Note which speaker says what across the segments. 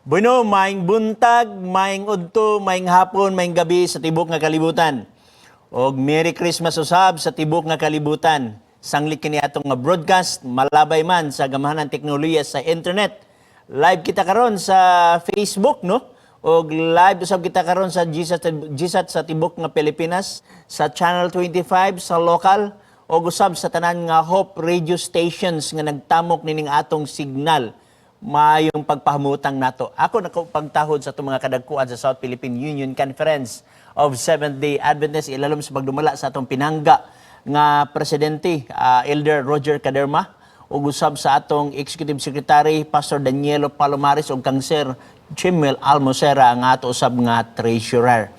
Speaker 1: Bueno, maing buntag, maing udto, maing hapon, maing gabi sa tibok nga kalibutan. Og Merry Christmas usab sa tibok nga kalibutan. Sanglit kini atong nga broadcast, malabay man sa gamahan ng teknolohiya sa internet. Live kita karon sa Facebook, no? Og live usab kita karon sa GSAT sa tibok nga Pilipinas, sa Channel 25 sa local, og usab sa tanan nga Hope Radio stations nga nagtamok nining atong signal. Mayong pagpahamutang nato. Ako nakapagtahod sa itong mga kadagkuan sa South Philippine Union Conference of Seventh-day Adventists, ilalom sa pagdumala sa atong pinangga nga Presidente, Elder Roger Caderma, ug usab sa atong Executive Secretary, Pastor Danielo Palomares, ug kang Sir Chimel Almosera, nga ato usab nga Treasurer.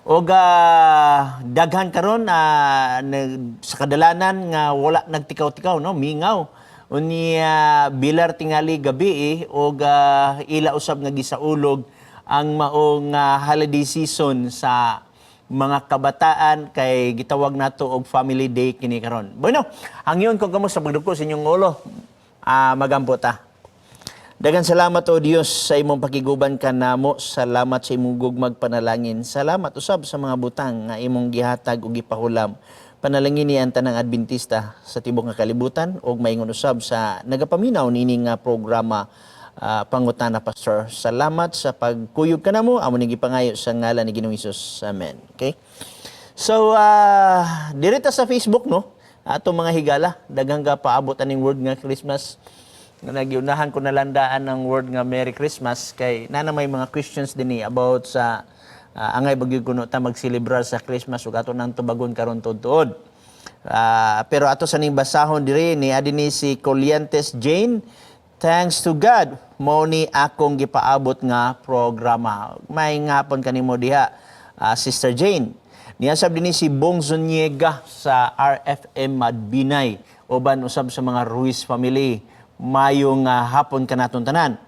Speaker 1: Og daghan karon sa kadalanan nga wala nagtikaw-tikaw, no? Mingaw. Unya bilar tingali gabi og ila usab nga gisaulog ang maong holiday season sa mga kabataan kay gitawag nato og Family Day kini karon. Bueno, hangyon ko kamo sa pagdugko sa inyong ulo. Magampo ta. Daghang salamat o Dios sa imong pakiguban kanamo. Salamat sa imong gugmag panalangin. Salamat usab sa mga butang nga imong gihatag ug gipahulam. Panalangin ni ang tanang Adventista sa tibok nga kalibutan ug maingon usab sa nagapaminaw nining programa Pangutana Pastor. Salamat sa pagkuyog kanamo amo ni gipangayo sa ngalan ni Ginoong Hesus. Amen. Okay? So direta sa Facebook, no? Ato mga higala, daghang ka paabot aning word nga Christmas. Nagiunahan ko nalandaan ang word nga Merry Christmas kay nana may mga questions dinhi about sa angay bagyod kuno ta magselebrar sa Christmas ug ato nang tubagon karon tuod-tuod. Pero ato sa ning basahon diri ni adini si Coliantes Jane. Thanks to God mao ni akong gipaabot nga programa. May ngapon kanimo diha, Sister Jane. Niya sab dinhi si Bong Zuniega sa RFM Madbinay, uban usab sa mga Ruiz family. Mayong hapon kanaton tanan.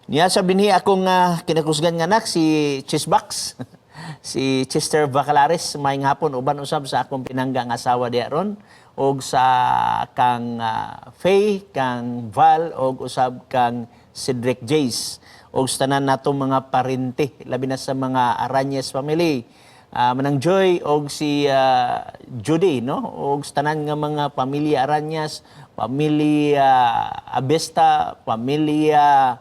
Speaker 1: Niya sabi niya akong kinakusgan nga anak si Chisbox, si Chester Bacalares, maayong hapon uban usab sa akong pinangga nga asawa diya ron, og sa kang Faye, kang Val, og usab kang Cedric Jace, og sa tanan nato mga parente, labi na sa mga Aranyes family, Manang Joy, og si Judy, no? Og sa tanan nga mga pamilya Aranyes, pamilya Abesta, pamilya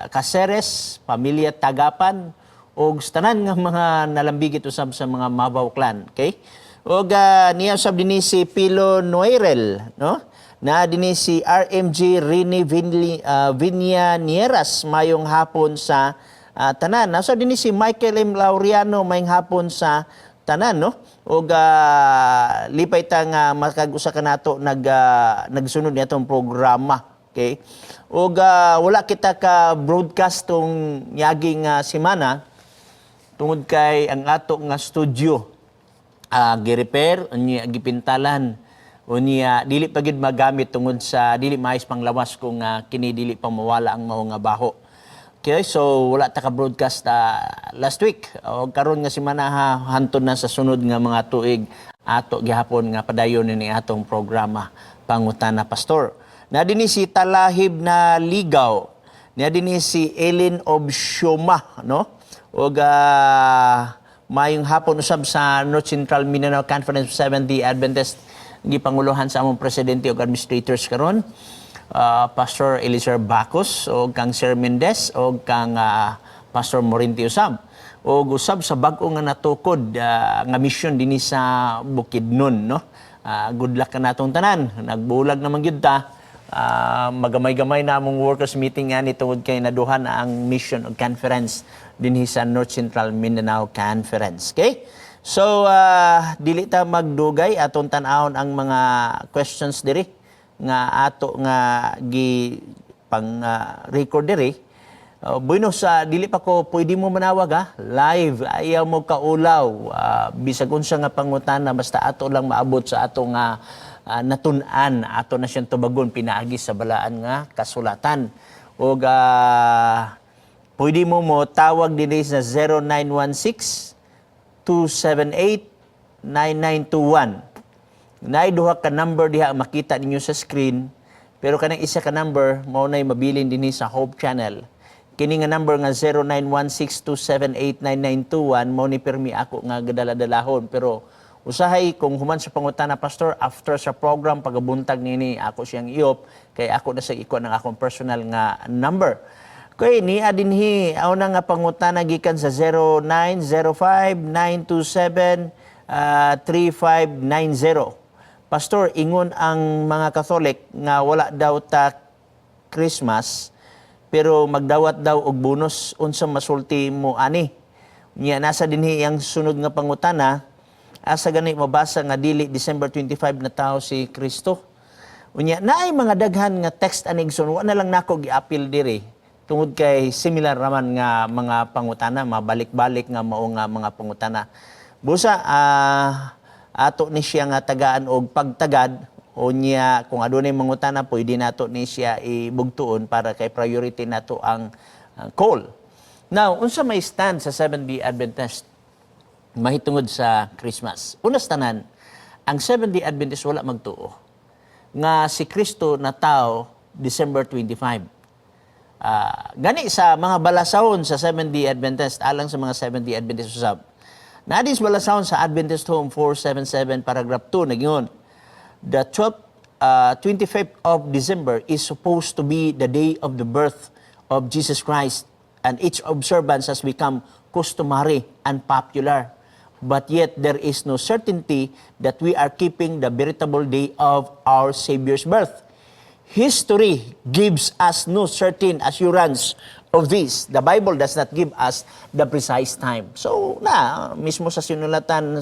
Speaker 1: Caceres, pamilya Tagapan, og tanan nga mga nalambigit usab sa mga Mabaw clan, okay? Og niya usab dinhi si Pilo Noirel, no? Na dinhi si RMG Rini Vinya Nieras, mayong hapon sa tanan. Nasa dinhi si Michael M. Laureano, mayong hapon sa tanan, no? Og lipay ta nga makag-usa kanato nagsunod nitong programa, okay? Og wala kita ka broadcast tong yaging semana tungod kay ang ato nga studio gi-repair, unya gipintalan, unya dili pa gid magamit tungod sa dili maayos panglawas kung kini dili pa mawala ang mao nga baho. Okay, so wala ta ka broadcast last week. Og karon nga semana hantod na sa sunod nga mga tuig ato gihapon nga padayon ni atong programa Pangutana Pastor. Na dinhi si Talahib na Ligaw. Na dinhi si Ellen Obsioma, no? Og mayong hapon usab sa North Central Mindanao Conference of Seventh-day Adventist gipanguluhan sa among presidente ug administrators karon. Pastor Eliezer Bacos o kang Sir Mendez o kang Pastor Morinti usab. O usab sa bag-o nga natukod nga mission dinhi sa Bukidnon, no? Good luck ka natong tanan. Nagbulag naman gyud ta. Magamay-gamay na among workers meeting nga ni tungod kay naduhan ang mission o conference dinhi sa North Central Mindanao Conference. Okay? So, dili ta magdugay atong tan-awon ang mga questions diri nga ato nga gi pang record diri. Bueno sa dili pa ko pwede mo manawag live, ayaw mo kaulaw, bisag unsa nga pangutana basta ato lang maabot sa ato nga natun-an, ato na siyang tubagon pinaagi sa balaan nga kasulatan. O pwede mo tawag din sa 0916-278-9921. Naiduha ka number diha makita ninyo sa screen, pero kanang isa ka number mao nay mabilin dinhi sa Hope Channel. Kini nga number nga 0916278991 mo ni permi ako nga gadala-dalahon. Pero usahay kung human sa pangutana, Pastor, after sa program, pagabuntag nini, ako siyang iop, kay ako na sa iko ng akong personal nga number. Kaya ni adinhi, ako na nga pangutana gikan sa 0905-927-3590. Pastor, ingon ang mga Catholic nga wala daw ta Christmas, pero magdawat daw og bonus unsa masulti mo ani. Nya nasa dinhi ang sunod nga pangutana, asa gani mabasa nga dili December 25 na tao si Kristo. Unya naay mga daghan nga text anigson, wa na lang nako giapil diri. Tungod kay similar raman nga mga pangutana, mabalik-balik nga mao nga mga pangutana. Busa ato ni siya nga tagaan og pagtagad o niya kung adunay mangutana pwede nato ni siya ibugtuon para kay priority nato ang call. Now, unsa may stand sa Seventh-day Adventist mahitungod sa Christmas? Unas tanan, ang Seventh-day Adventist wala magtuo nga si Kristo na tao December 25. Gani sa mga balasahon sa Seventh-day Adventist alang sa mga Seventh-day Adventist usab. Nadis balasahon sa Adventist Home 477 paragraph 2 nagingon, the 25th of December is supposed to be the day of the birth of Jesus Christ, and its observance has become customary and popular. But yet there is no certainty that we are keeping the veritable day of our Savior's birth. History gives us no certain assurance of this. The Bible does not give us the precise time. So, mismo sa sinulatan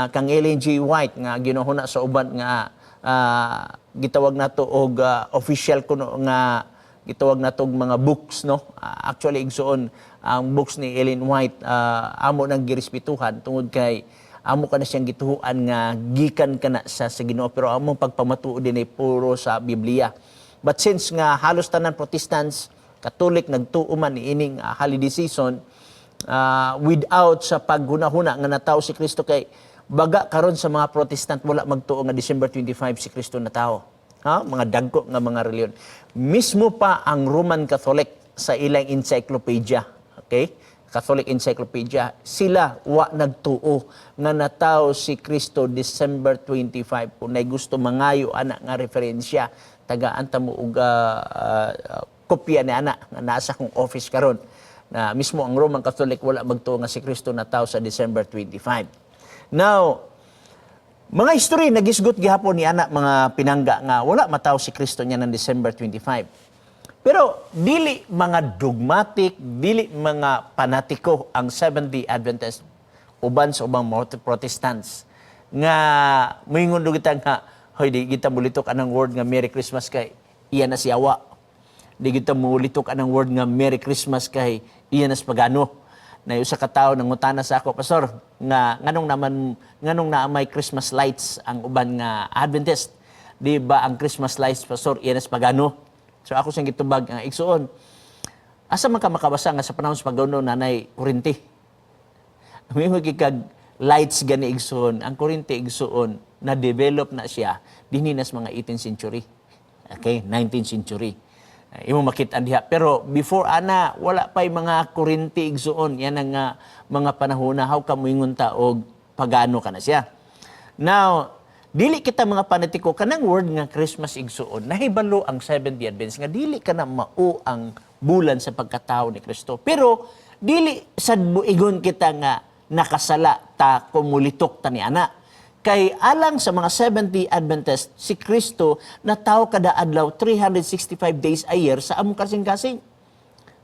Speaker 1: kang Ellen G. White nga ginuhuna sa uban nga gitawag nato og official kuno nga gitawag nato og mga books, no? Actually igsuon ang books ni Ellen White amo nang girespetuhan tungod kay amo kana siyang gituhuan nga gikan kana sa Ginoo, pero among pagpamatuo din ay puro sa Biblia. But since nga halos tanan Protestants, Catholic nagtuo man ni ining holiday season without sa paghuna-huna nga natawo si Kristo, kay baga karon sa mga Protestant wala magtuo nga December 25 si Kristo na tao. Mga dagko nga mga reliyon. Mismo pa ang Roman Catholic sa ilang encyclopedia, okay? Catholic Encyclopedia, sila wa nagtuo nga natawo si Kristo December 25. Kung gusto mangayo ana nga referensya, tagaan ta mo og kopya ni ana nga nasa kong office karon na mismo ang Roman Catholic wala magtuo nga si Kristo natawo sa December 25. Now, mga history nagisgot gihapon ni ana mga pinangga nga wala matawo si Kristo niya ng December 25. Pero dili mga dogmatic, dili mga panatiko ang Seventh-day Adventist uban sa ubang Protestants nga moingon do kita nga hoy di kita mulitok anang word nga Merry Christmas kay iya na si awa. Di kita mulitok anang word nga Merry Christmas kay iya na pagano. Na usa ka tawo nangutana sa ako, Pastor, nga nganong na may Christmas lights ang uban nga Adventist. Di ba ang Christmas lights, Pastor, iya na pagano? So ako siyang gitubag ang igsuon. Asa man ka makabasa nga sa panahon sa pagano nanay kuryente. May kag lights gani igsuon, ang kuryente igsuon na develop na siya dinhi nas mga 18th century. Okay, 19th century. Imo makita diha, pero before ana wala pay mga kuryente igsuon. Yan ang mga panahon na how ka moingon ta og pagano ka na siya. Now, dili kita mga panatiko kanang word nga Christmas igsuon. Nahibalo ang Seventh-day Adventist nga dili kana mao ang bulan sa pagkatao ni Kristo. Pero dili sad buigon kita nga nakasala ta kumulitok ta ni ana. Kay alang sa mga Seventh-day Adventist, si Kristo natawo kada adlaw 365 days a year sa among kasing-kasing.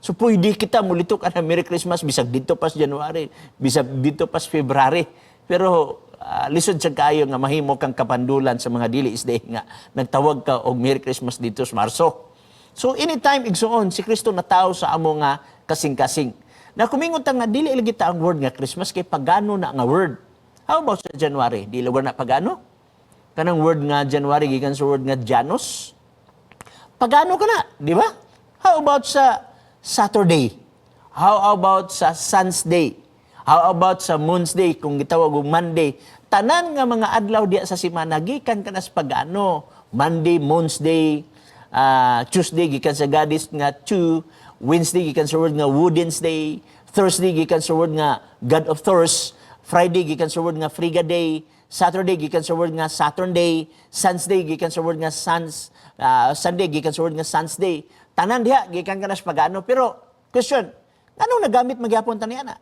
Speaker 1: So pwede kita mulitok ana Merry Christmas bisag dito pas January, bisag dito pas February. Pero lisod sa kayo nga mahimo kang kapandulan sa mga dili isday nga nagtawag ka og Merry Christmas dito sa Marso. So anytime igsuon si Kristo natawo sa amo nga kasing-kasing. Na kumingon ta nga dili lagi ta ang word nga Christmas kay pagano na nga word. How about sa January? Di lugar na pagano? Kanang word nga January gikan sa word nga Janus. Pagano ka na, di ba? How about sa Saturday? How about sa Sun's Day? How about sa Moon's Day kung gitawag og Monday? Tanan nga mga adlaw diya sa semana gikan ka na sa pagano. Monday, Moon's Day, Tuesday gikan sa goddess nga Chu, Wednesday gikan sa word nga Woodens Day, Thursday gikan sa word nga God of Thors, Friday gikan sa word nga Frigga Day, Saturday gikan sa word nga Saturn Day, Sunday gikan sa word nga Sunday gikan sa word nga Sun's Day. Tanan diha gikan kana sa pagano. Pero question, anong nagamit magyapon taniana?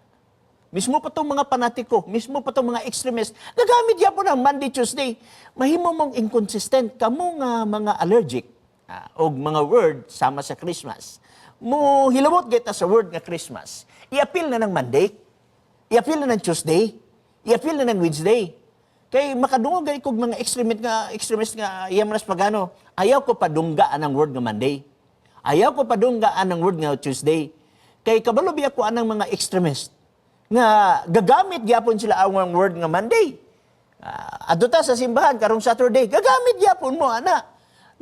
Speaker 1: Mismo pa itong mga panatiko, mismo pa itong mga extremist, nagamit yapon ang Monday, Tuesday. Mahimo mong inconsistent, kamo nga mga allergic o mga word sama sa Christmas. Mo hilabot kita sa word nga Christmas. I-appeal na ng Monday, i-appeal na ng Tuesday, i-appeal na ng Wednesday. Kay makadungog gani kog mga extremist nga iya manas pagano, ayaw ko padunggaan ang word nga Monday. Ayaw ko padunggaan ang word nga Tuesday. Kay kabalo biya ko anang mga extremist nga gagamit gyapon sila ang word nga Monday. Adto sa simbahan karong Saturday, gagamit gyapon mo ana.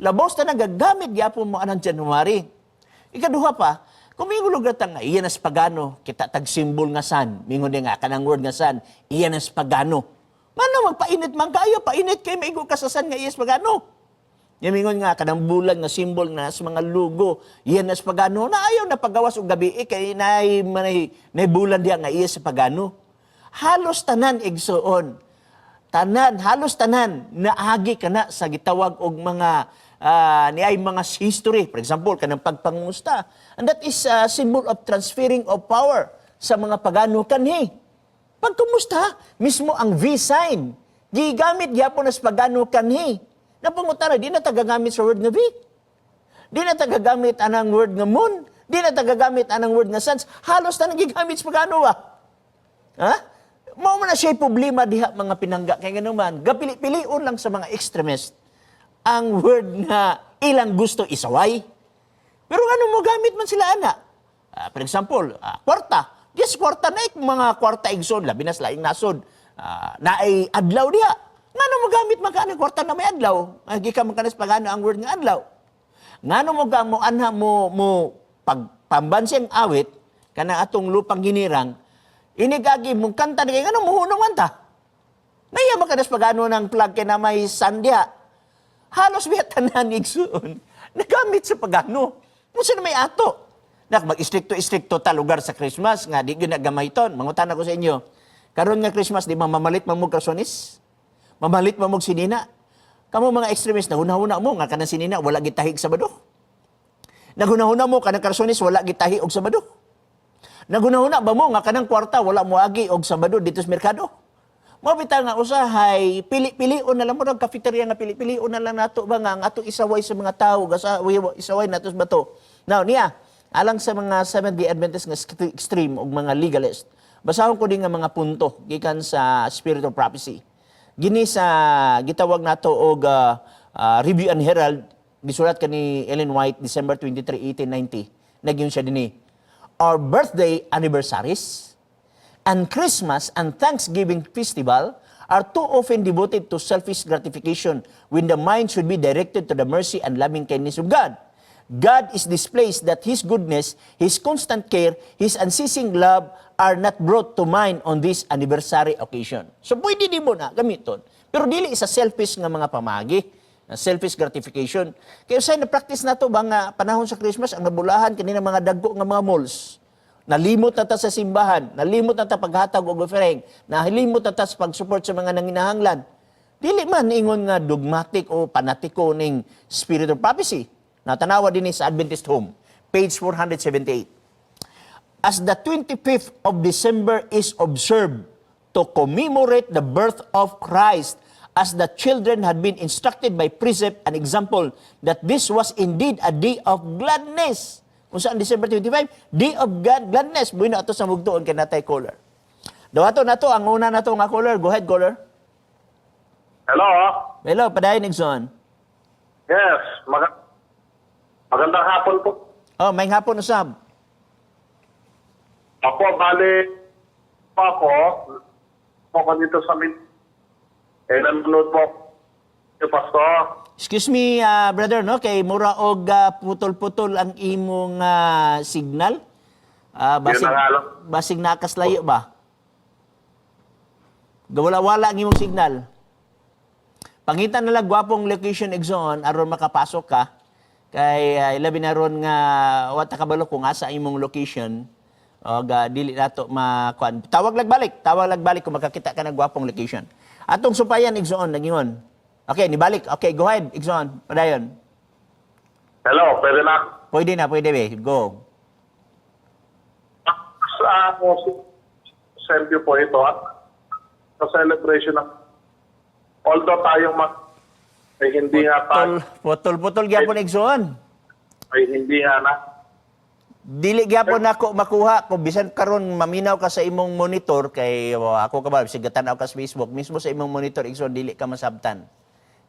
Speaker 1: Labos ta na gagamit gyapon mo anang January. Ikaduha pa, kung may lugar nga iyan as pagano, kita tag symbol nga san, mingon nga kanang word nga san, iyan as pagano. Ngano magpainit man kayo, painit kay maigo ka sa san nga iyan as pagano. Yamingon nga, kanang bulan nga simbol na sa mga lugo, iyan na sa pagano, na ayaw na pagawas o gabi, kay nay bulan diya nga iya sa pagano. Halos tanan, igsoon. Halos tanan, naagi ka na sa gitawag og mga, niay mga history. For example, kanang pagpangusta. And that is a symbol of transferring of power sa mga pagano kanhi. Pagkumusta, mismo ang V-sign, gigamit gyapon na sa pagano kanhi. Napangutana, di na tagagamit sa word nga week. Di na tagagamit anang word nga moon. Di na tagagamit anang word nga suns. Halos na nagigamit sa pagano Ha? Mao man na siya problema diha mga pinangga. Kaya nga naman, gapili-pilion lang sa mga extremist ang word nga ilang gusto isaway. Pero ano mo gamit man sila ana? For example, kwarta. Yes, kwarta na mga kwarta igsoon. Labi na sa laing nasod. Na ay adlaw diha. Ngano mo gamit magkano kwarta na may adlaw? Agi ka magkanas pagano ang word nga adlaw. Ngano mo gamo anha mo pagpambansing awit kana atong lupang ginirang inigagi mong kanta ni ngano mo hunong manta. Naya magkanas pagano ng plug kay na may sandya. Halos biya tanan igsoon. Nagamit sa pagano. Unsa na may ato? Nak mag-istrikto ta lugar sa Christmas nga di gyud nagamay ton. Mangutan ako sa inyo. Karon nga Christmas di mamalit man mo karsonis? Mamalit mo mong sinina. Kamu mga extremist, nahuna-huna mo nga kanang sinina, wala gitahig Sabado. Naghuna-huna mo kanang karsonis, wala gitahi og Sabado. Naghuna-huna ba mo nga kanang kwarta, wala mo agi og Sabado dito sa merkado. Mabita nga usahay, pili-pilion na lang mo ng cafeteria nga pili-pilion na lang nato ba nga ang ato isaway sa mga tao, isaway nato sa bato. Now, niya, alang sa mga Seventh-day Adventist nga extreme og mga legalist, basahon ko din nga mga punto gikan sa Spirit of Prophecy. Gini sa gitawag nato og Review and Herald, gisulat ni Ellen White December 23, 1890. Nagyon siya dinhi. Our birthday anniversaries and Christmas and Thanksgiving festival are too often devoted to selfish gratification when the mind should be directed to the mercy and loving kindness of God. God is displeased that His goodness, His constant care, His unceasing love are not brought to mind on this anniversary occasion. So pwede di mo na gamiton. Pero dili isa selfish nga mga pamagi, selfish gratification. Kaya usay na practice na to ba nga panahon sa Christmas ang nabulahan kanina mga dagko nga mga malls. Nalimot na ta sa simbahan, nalimot na ta paghatag og offering, nalimot na ta sa pag-support sa mga nanginahanglan. Dili man ingon nga dogmatic o panatiko ning Spirit of Prophecy. Natanawa din sa Adventist Home, page 478. As the 25th of December is observed to commemorate the birth of Christ, as the children had been instructed by precept and example that this was indeed a day of gladness. Kung saan December 25, day of gladness. Buhay na ito sa mugtuon kay natay caller. Dawato na to, ang una na to nga caller. Go ahead, caller.
Speaker 2: Hello?
Speaker 1: Hello, padayon, Nixon.
Speaker 2: Yes, magandang hapon po.
Speaker 1: Oh, may hapon usab.
Speaker 2: Ako, bali ako dito sa nanonood po yung pastor.
Speaker 1: Excuse me, brother, no? Kay mura og putol-putol ang imong signal.
Speaker 2: Yun na nga lang.
Speaker 1: Basig nakaslayo ba? Gawala-wala ang imong signal. Pangitan na lang gwapong location exon aron makapasok ka. Kay ilabi na ron nga wata kabalo kung asa imong location o dili nato makuan. Tawag lag balik kung makakita ka ng gwapong location. Atong supayan igsoon nagingon. Okay, nibalik. Okay, go ahead igsoon. Padayon.
Speaker 2: Hello, pwede na.
Speaker 1: Pwede be. Go.
Speaker 2: Send you po ito at sa celebration ng although tayong ay hindi nga tayo
Speaker 1: Putol gyapon igsoon.
Speaker 2: ay hindi nga na
Speaker 1: Dili gyapon nako makuha kung bisan karon maminaw ka sa imong monitor kay ako ka ba bisag tanaw ka sa Facebook mismo sa imong monitor igsoon dili ka masabtan.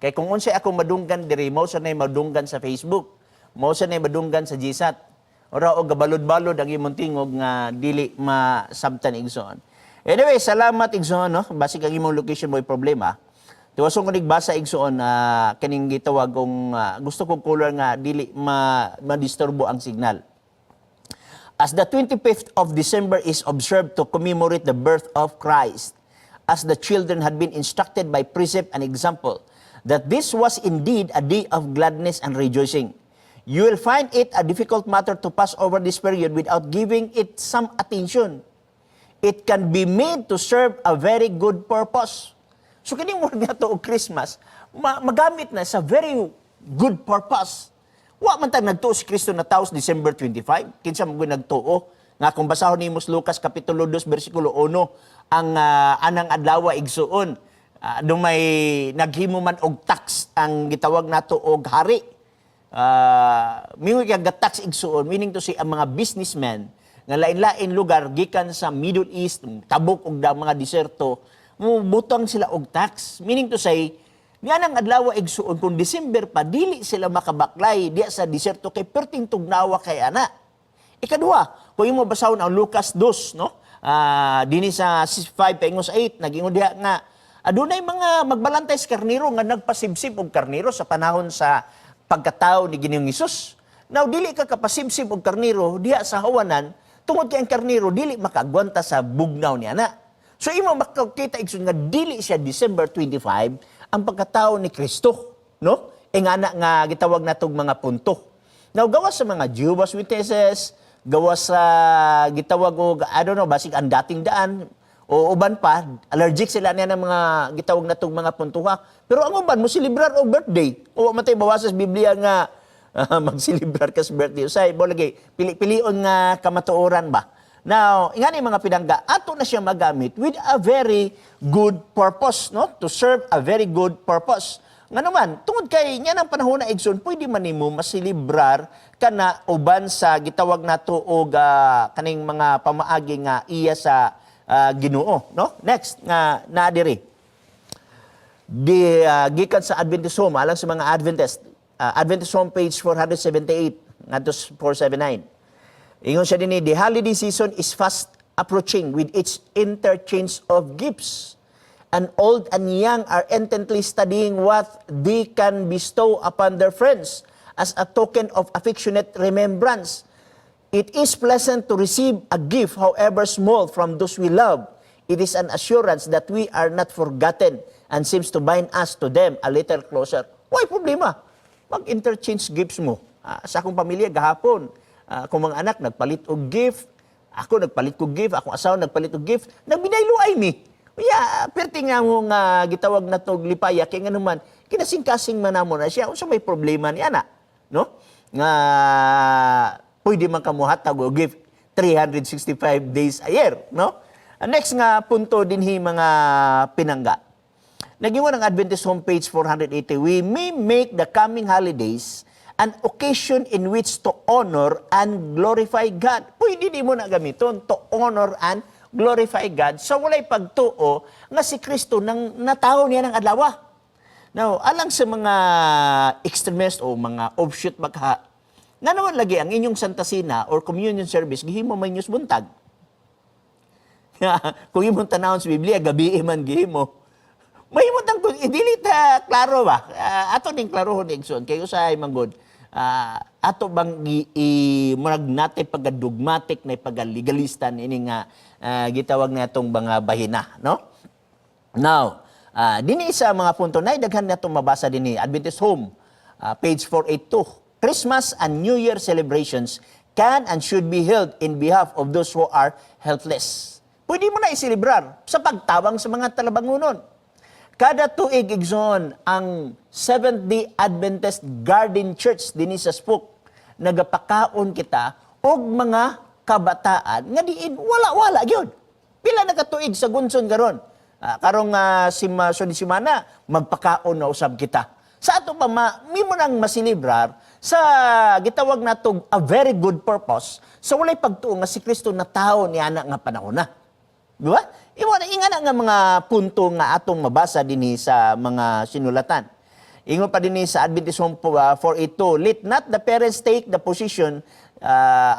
Speaker 1: Kay kung unsay ako madunggan diri mao sa nay madunggan sa Facebook, mao sa nay madunggan sa GSAT. Ora og gabalod-balod ang imong tingog nga dili masabtan igsoon. Anyway, salamat igsoon no. Basig ang imong location mo'y problema. Tiwasong ko nigbasa igsoon kaning gitawag kung gusto kong color nga dili ma-disturbo ang signal. As the 25th of December is observed to commemorate the birth of Christ, as the children had been instructed by precept and example, that this was indeed a day of gladness and rejoicing. You will find it a difficult matter to pass over this period without giving it some attention. It can be made to serve a very good purpose. So kining word nga to og Christmas, magamit na sa very good purpose. Wa man tag nagtuo si Kristo na taos December 25. Kinsa mo nagtuo nga kung basahon nimo Lucas kapitulo 2 bersikulo 1 ang anang adlaw igsuon dumay naghimo man og tax ang gitawag nato og hari. Mingo kay tax igsuon meaning to say ang mga businessmen nga lain-lain lugar gikan sa Middle East, tabok og mga diserto, butang sila og tax. Meaning to say, niya nang adlaw igsuon kung December pa dili sila makabaklay diya sa diserto kay perting tugnawa kay ana. Ikaduha, kung imo basahon ang Lucas 2, no? Dinhi sa 5 paingon sa 8 nagingon diha nga adunay mga magbalantay sa karniro nga nagpasibsib og karniro sa panahon sa pagkatao ni Ginoong Hesus. Now dili ka kapasibsib og karniro diha sa hawanan tungod kay ang karniro dili makaagwanta sa bugnaw ni ana. So imo makakita igsoon nga dili siya December 25 ang pagkatao ni Kristo, no? Nga gitawag natog mga punto. Now gawas sa mga Jehovah's Witnesses, gawas sa gitawag og basig ang dating daan o uban pa allergic sila niya ng mga gitawag natog mga puntuha. Pero ang uban mo celebrar og birthday. O matay bawas sa Biblia nga magsilibrar ka sa birthday. Usay mo lagi pili-pilion nga kamatuoran ba. Now, ingani mga pinangga, ato na siya magamit with a very good purpose, no? To serve a very good purpose. Nga naman, tungod kay niya ng panahon na igsoon, pwede man nimo masilibrar kana uban sa gitawag nato og kaning mga pamaagi nga iya sa Ginoo, no? Next nga naadiri. Gikan sa Adventist Home, alang sa mga Adventist, Adventist Home page 478 ngadto 479. Ingon siya din, the holiday season is fast approaching with its interchange of gifts. And old and young are intently studying what they can bestow upon their friends as a token of affectionate remembrance. It is pleasant to receive a gift, however small, from those we love. It is an assurance that we are not forgotten and seems to bind us to them a little closer. Why problema? Mag-interchange gifts mo. Sa akong pamilya, gahapon, kung mga anak nagpalit og gift, ako nagpalit ko gift, akong asawa nagpalit og gift, nagbinayluay mi. Kaya, perti nga mo nga gitawag na to lipaya, kaya nga naman, kinasing-kasing man namo na siya, unsa may problema ni ana, no? Nga, pwede man kamuhatag og gift 365 days a year, no? Next nga punto dinhi mga pinangga. Nagingon ang Adventist homepage 480, we may make the coming holidays an occasion in which to honor and glorify God. Pwede di mo na gamiton, to honor and glorify God. So walay pagtuo nga si Kristo nang natao niya ng adlaw. Now, alang sa mga extremist o mga offshoot magha, nga naman lagi ang inyong Santa Cena or communion service, gihimo may news buntag. Kung imong tanawon sa Biblia, gabi man gihimo. Mahimot ang dili ta klaro ba? Ato ning klarohon igsoon kay usahay manggod. Ato bang murag natay pagdogmatic na paglegalista ini nga gitawag natong mga bahina, no? Now, dinhi sa mga punto na daghan natong mabasa dinhi Adventist Home page 482. Christmas and New Year celebrations can and should be held in behalf of those who are helpless. Pwede mo na iselebrar sa pagtawang sa mga talabangunon. Kada tuig igsoon ang Seventh-day Adventist Garden Church dinhi sa Spook nagapakaon kita og mga kabataan nga diin wala-wala gyud. Pila na katuig sa gunson karon. Karong semana magpakaon na usab kita. Sa ato pa mimo nang masilibrar sa gitawag natong a very good purpose sa walay pagtuo nga si Kristo na tao niya nga panahon na. Di ba? Inga na nga mga punto nga atong mabasa dinhi sa mga sinulatan. Ingon pa dinhi sa Adventist Home 482, let not the parents take the position,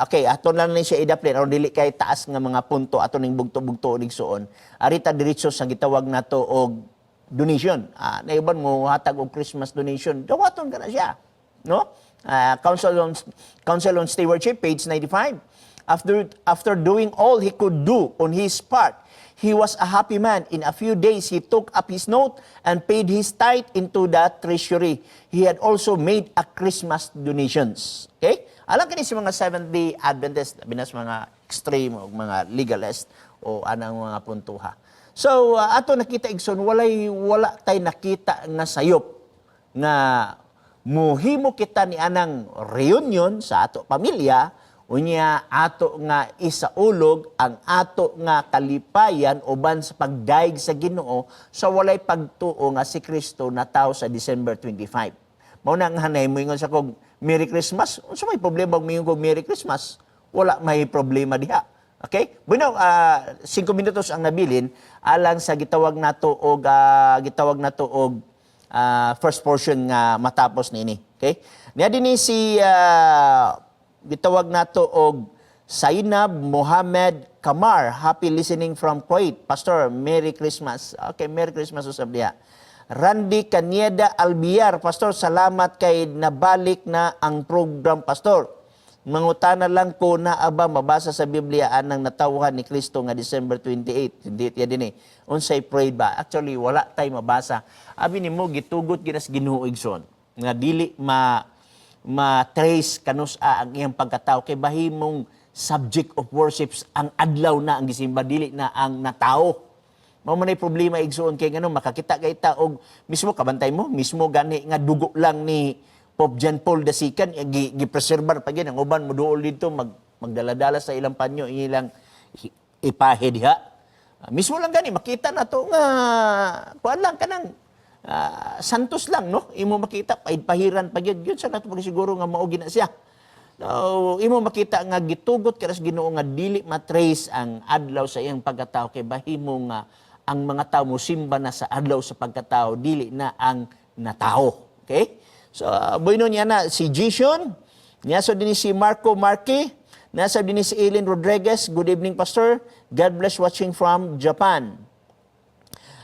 Speaker 1: okay, aton lang ni siya idaplit, aron dili kay taas nga mga punto, aton ning bugto-bugto nigsuon. Arita diretso sa gitawag nato og donation. Naiban mo hatag og Christmas donation, dawaton ka na siya. No? Council on Stewardship, page 95. After doing all he could do on his part, he was a happy man. In a few days, he took up his note and paid his tithe into the treasury. He had also made a Christmas donations. Okay? Alam ka ni si mga Seventh-day Adventist, binas mga extreme o mga legalist o anang mga puntuha. So, ato nakita igsoon, wala tay nakita nga sayop nga muhimo kita ni anang reunion sa ato pamilya, unya ato nga isaulog ang ato nga kalipayan uban sa pagdaig sa Ginoo sa walay pagtuo nga si Kristo na tao sa December 25. Mao na nga hanay mo ingon sa kog Merry Christmas. Unsa may problema mo ingon kog Merry Christmas? Wala may problema diha. Okay? Bueno, 5 minutos ang nabilin alang sa gitawag nato og first portion nga matapos niini. Okay? Niya dinhi si gitawag nato og Zainab Mohammed Kamar. Happy listening from Kuwait. Pastor, Merry Christmas. Okay, Merry Christmas usab diha. Randy Canieda Albiar. Pastor, salamat kay nabalik na ang program, Pastor. Mangutana lang ko na aba mabasa sa Biblia anang natawhan ni Kristo nga December 28. Hindi ya dinhi. Unsay prayed ba? Actually wala tay mabasa. Abi nimo gitugot ginas Ginoo igsoon nga dili ma-trace kanus ang iyang pagkatao kay bahimong subject of worships ang adlaw na ang gisimba dili na ang natao. Mao man ay problema igsuon kay ngano makakita kay ta og mismo kabantay mo mismo gani nga dugo lang ni Pope John Paul II gi-preserbar pa gyud ang uban mo duol dito magdaladala sa ilang panyo ilang ipahe diha. Mismo lang gani makita nato nga kuan lang kanang santos lang, no? Imo makita, pahiran pa yun sa nato siguro nga mao gina siya. So, imo makita nga gitugot karas Ginoo nga dili matrace ang adlaw sa iyang pagkatao kay bahimo nga ang mga tao mo simba na sa adlaw sa pagkatao dili na ang natao. Okay? So, bueno niya na si Jason, niya so din si Marco Marque, nasa din si Eileen Rodriguez. Good evening, Pastor. God bless watching from Japan.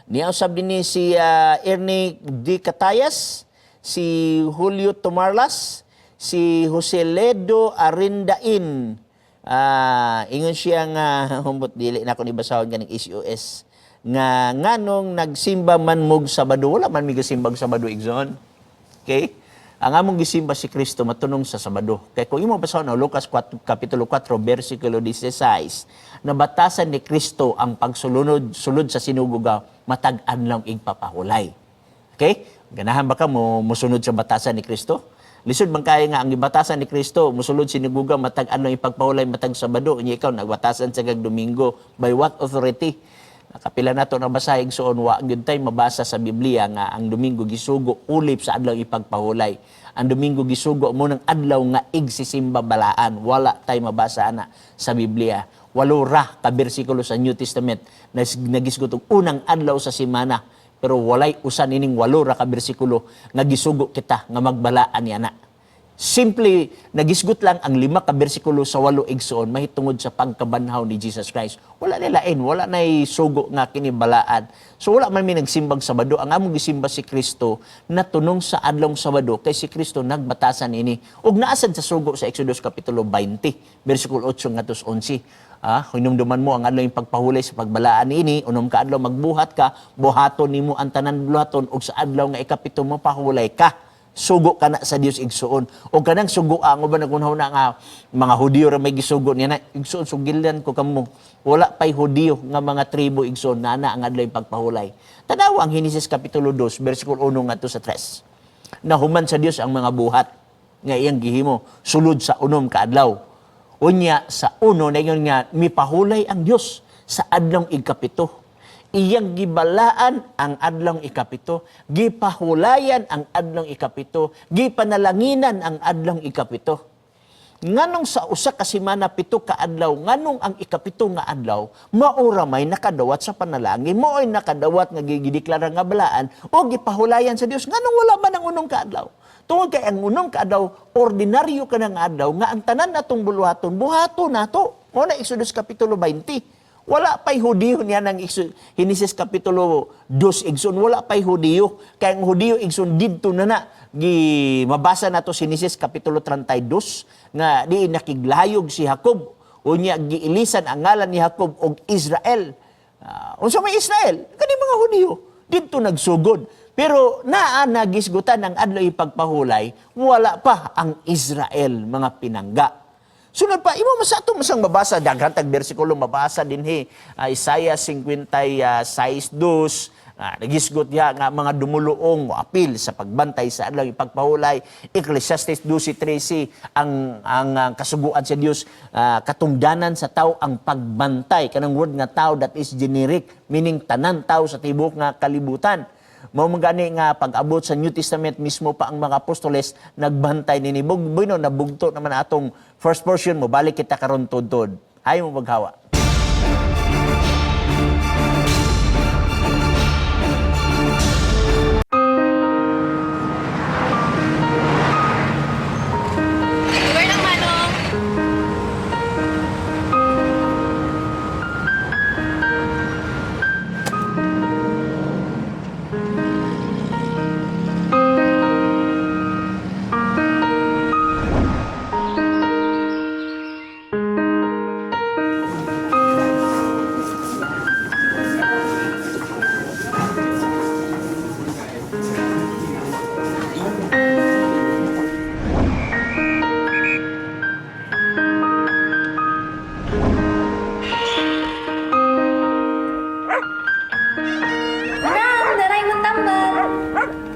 Speaker 1: Niyausab din ni si Ernie D. Catayas, si Julio Tomarlas, si Jose Ledo Arindain. Ingon siya nga, humbot dili na ako ni basahon ganing SOS, nga nganong nagsimba man mog Sabado, wala man migasimbag Sabado igsoon. Okay? Ang among gisimba si Kristo matunong sa Sabado. Kaya kung imo basahon na Lucas 4, Kapitulo 4, versikulo 16, nabatasan ni Kristo ang sulod sa sinuguga matag-an lang igpapahulay. Okay? Ganahan ba ka mo musunod sa batasan ni Kristo? Lisod man kaya nga ang ibatasan ni Kristo, musulod sinuguga matag-an lang ipagpahulay matag Sabado, unya ikaw nagbatasan sa kag Domingo. By what authority? Nakapila nato na basahig soon wa gyud tay mabasa sa Biblia nga ang Domingo gisugo ulip sa adlaw ipagpahulay. Ang Domingo gisugo mo ng adlaw nga igsisimba balaan. Wala tay mabasa na sa Biblia. 8 ra ka bersikulo sa New Testament na nagisgot og unang adlaw sa semana. Pero walay usan ining 8 ra ka bersikulo nga gisugo kita nga magbalaan yana. Simply, nagisgot lang ang 5 ka bersikulo sa 8 igsoon mahitungod sa pagkabanhaw ni Jesus Christ. Wala nilain, wala na sugo nga kinibalaan. So wala man mi nagsimbag Sabado. Ang among gisimba si Kristo na tunong sa adlong Sabado kay si Kristo nagbatasan ini. Ug naasad sa sugo sa Exodus Kapitulo 20, bersikulo 8 ngadto 11. Hinumduman mo ang adlaw yung pagpahulay sa pagbalaan ini, unom ka adlaw magbuhat ka, buhaton nimo ang tanan buhaton ug sa adlaw nga ikapito mo pahulay ka. sugo ka na sa Dios igsuon. O kanang sugo ang uban nagunhaw na nga mga Hudiyo ra may gisugo niya na igsuon sugilan ko kamo. Wala pay Hudiyo nga mga tribo igsuon na ang adlaw pagpahulay. Tanaw ang Henesis kapitulo 2 bersikulo 1 ngadto sa 3. Nahuman sa Dios ang mga buhat nga iyang gihimo sulod sa unom ka adlaw. Unya sa uno na yun nga mipahulay ang Dios sa adlaw ikapito. Iyang gibalaan ang adlong ikapito, gipahulayan ang adlong ikapito, gipanalanginan ang adlong ikapito. Nganong sa usa ka semana pito ka adlaw, nganong ang ikapito nga adlaw, maura may nakadawat sa panalangin, mooy nakadawat nga gideklara nga balaan o gipahulayan sa Dios. Nganong wala man ang unong ka adlaw? Tungod kay ang unong ka adlaw, ordinaryo ka ng adlaw nga ang tanan natong buluhaton, buhaton nato. Mo na Exodus kapitulo 20. Wala pa'y Hudiyo niya ng Henesis Kapitulo 2 igsoon. Wala pa'y Hudiyo. Kaya ang Hudiyo igsoon didto na na. Mabasa na to sa Henesis Kapitulo 32 nga di nakiglayog si Jacob. Unya giilisan ang ngalan ni Jacob og Israel. Unsa may Israel? Kani mga Hudiyo. Didto nagsugod. Pero naa nagisgutan ang adlaw ipagpahulay, wala pa ang Israel mga pinangga. Sunod pa, imo masato masang mabasa, daghan tag bersikulo mabasa dinhi, Isaiah 56:2, nagisgot niya nga mga dumuluong apil sa pagbantay sa adlaw ipagpahulay. Ecclesiastes 12:13, ang kasuguan sa Dios, katungdanan sa tao ang pagbantay. Kanang word nga tao that is generic, meaning tanan tao sa tibok nga kalibutan. Mao gani nga pag-abot sa New Testament mismo pa ang mga apostoles nagbantay nini bugno nabugto naman atong first portion mo balik kita karon tudtod. Hay mo maghawa.
Speaker 3: Lugar ng manong. Ma'am, naray mong tambal.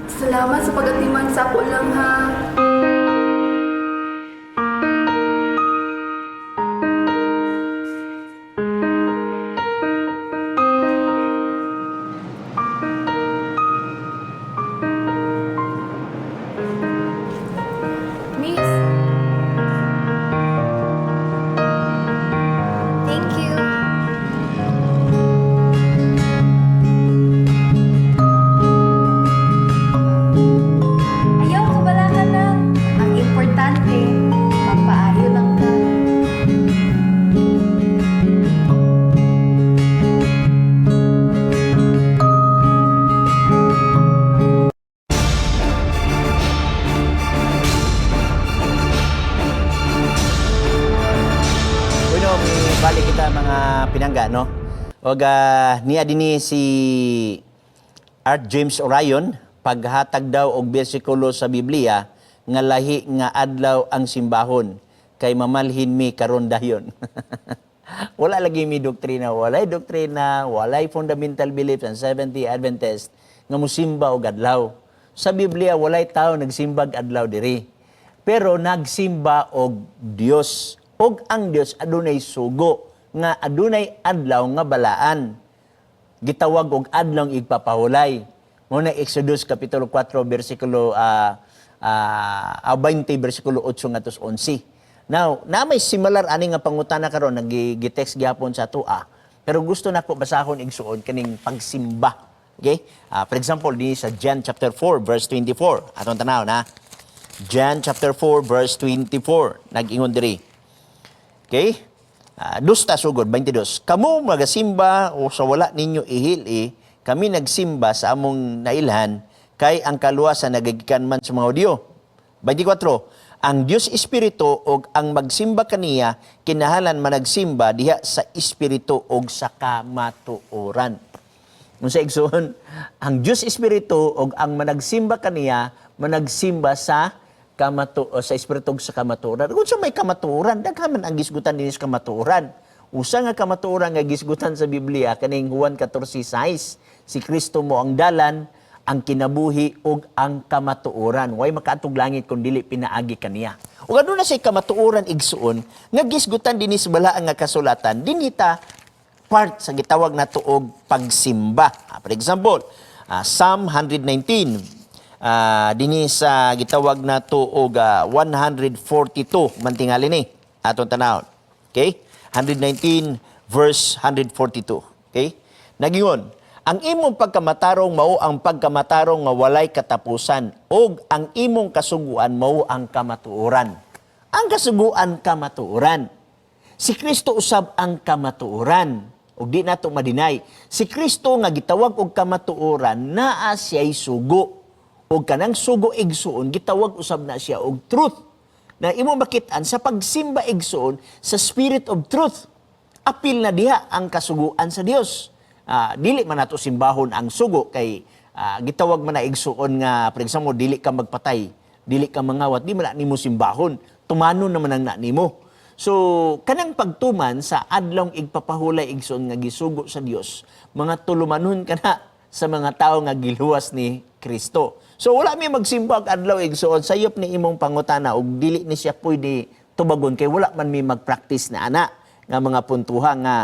Speaker 4: Salamat sa pagatiman sa ako lang ha.
Speaker 3: Miss. Thank you. Ayaw, kabala ka na. Ang importante, magpaayo lang ka.
Speaker 1: Bueno, may balik kita mga pinangga, no? Og niya dinhi si Art James Orion, paghatag daw og bersikulo sa Biblia nga lahi nga adlaw ang simbahon kay mamalhin mi karon dayon. Wala lagi mi doktrina, walay doktrina, walay fundamental beliefs ang Seventh-day Adventist nga musimba og adlaw. Sa Biblia walay tawo nagsimbag adlaw diri. Pero nagsimba og Dios. Og ang Dios adunay sugo nga adunay adlaw nga balaan. Gitawag og adlaw igpapahulay. Muna Exodus kapitulo 4 bersikulo 20 bersikulo 8 ngadto 11. Now, na may similar ani nga pangutana karon naggi-text gyapon sa tua. Pero gusto nako basahon igsuon kaning pagsimba. Okay? For example, di sa John chapter 4 verse 24. Atong tanaw na. John chapter 4 verse 24 nag-ingon diri. Okay? Dusta sugod 22. Kamu magasimba o sa wala ninyo ihili, kami nagsimba sa among nailhan kay ang kaluwasan nagagikan man sa mga Hudyo. 24. Ang Dios Espiritu og ang magsimba kaniya kinahanglan managsimba diha sa Espiritu og sa kamatuoran. Unsa igsoon? Ang Dios Espiritu og ang managsimba kaniya, managsimba sa sa espiritu sa kamatuoran. Kung sa may kamatuoran, daghan man ang gisgutan dinhi sa kamatuoran. Usa nga kamatuoran nga gisgutan sa Biblia kaning Juan 14:6. Si Kristo mo ang dalan, ang kinabuhi ug ang kamatuoran. Way makaatog langit kung dili pinaagi kaniya. Ug aduna say kamatuoran igsuon nga gisgutan dinhi sa balaang nga kasulatan, dinita part sa gitawag na tuog pagsimba. For example, Psalm 119, dinhi sa gitawag na tuog 142, mantingali ni, atong tanawon. Okay? 119 verse 142. Okay? Nagingon, ang imong pagkamatarong mao ang pagkamatarong nga walay katapusan, ug ang imong kasuguan mao ang kamatuoran. Ang kasuguan kamatuoran. Si Kristo usab ang kamatuoran. Ug di nato madinay, si Kristo nga gitawag og kamatuoran naa siya'y sugo. Ug kanang sugo igsuon gitawag usab na siya og truth. Na imo makit-an sa pagsimba igsuon sa Spirit of Truth. Apil na diha ang kasuguan sa Dios. Dili man nato simbahon ang sugo kay gitawag man na igsuon nga for example dili ka magpatay, dili ka mangawat, di man na nimo simbahon. Tumano naman ang na nimo. So, kanang pagtuman sa adlong igpapahulay igsoon nga gisugo sa Dios, mga tulumanon kana sa mga tao nga giluwas ni Kristo. So, wala mi magsimba og adlaw igsoon sayop ni imong pangutana ug dili ni siya pwede tubagon kay wala man mi magpractice na ana nga mga puntuha nga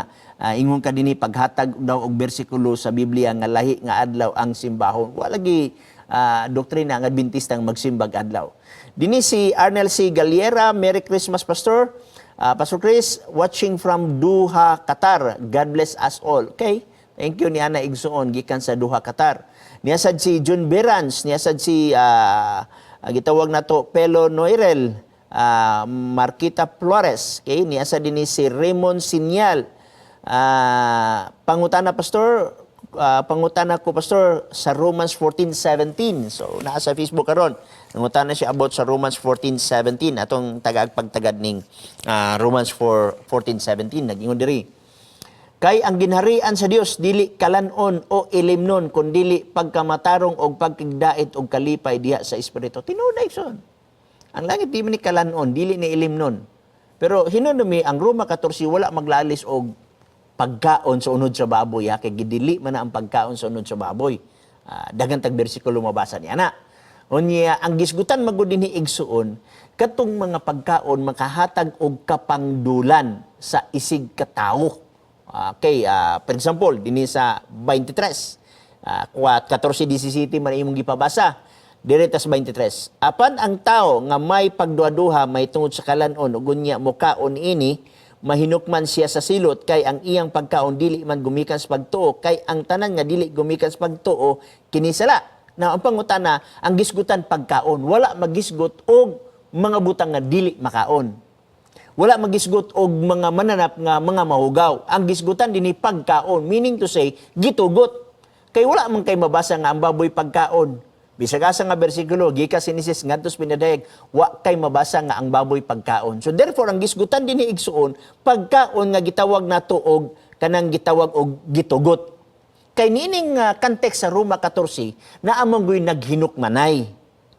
Speaker 1: ingon ka dinhi paghatag daw og bersikulo sa Biblia nga lahi nga adlaw ang simbahon. Wala gi doktrina nga Adventistang magsimbag adlaw. Dinhi si Arnel C. Galiera, Merry Christmas Pastor. Pastor Chris, watching from Doha, Qatar. God bless us all. Okay? Thank you ni Ana Igsoon, gikan sa Doha, Qatar. Niyasad si June Berans, niyasad si, gitawag na to, Pelo Noirel, Marquita Flores. Okay? Niyasad din si Raymond Sinyal. Pangutana, Pastor, pangutana ko, Pastor, sa Romans 14:17. So, nasa Facebook karon. Nangutana siya about sa Romans 14:17. Atong tagagpagtagad ning Romans 14:17. Nag-ingon diri. Kay ang ginharian sa Dios dili kalanon o ilimnon kun dili pagkamatarong og pagkigdait og kalipay diha sa espiritu. Tinuod son. Ang langit di man ni kalanon, dili ni ilimnon. Pero hinunumi ang Roma 14 wala maglalis og pagkaon sa unod sa baboy, kay gidili man na ang pagkaon sa unod sa baboy. Daghang tag bersikulo mabasa niya na. Unya, ang gisgutan magud dinhi igsuon, katong mga pagkaon makahatag og kapangdulan sa isig katawo. Okay, for example, dinhi sa 23, 14:17 man imong gipabasa. Diretas 23. Apan ang tao nga may pagduha-duha may tungod sa kalanon ug unya mokaon ini, mahinukman siya sa silot kay ang iyang pagkaon dili man gumikan sa pagtuo kay ang tanan nga dili gumikan sa pagtuo kini sala. Na ang pangutana, ang gisgutan pagkaon, wala magisgot og mga butang nga dili makaon. Wala magisgot og mga mananap nga mga mahugaw. Ang gisgutan dinhi pagkaon, meaning to say gitugot. Kay wala man kay mabasa nga ang baboy pagkaon. Bisag asa nga bersikulo gikas Genesis ngadtos pinadayeg wa kay mabasa nga ang baboy pagkaon. So therefore ang gisgutan dinhi igsuon pagkaon nga gitawag nato og kanang gitawag og gitugot. Kay nining context sa Roma 14 na among naghinukmanay.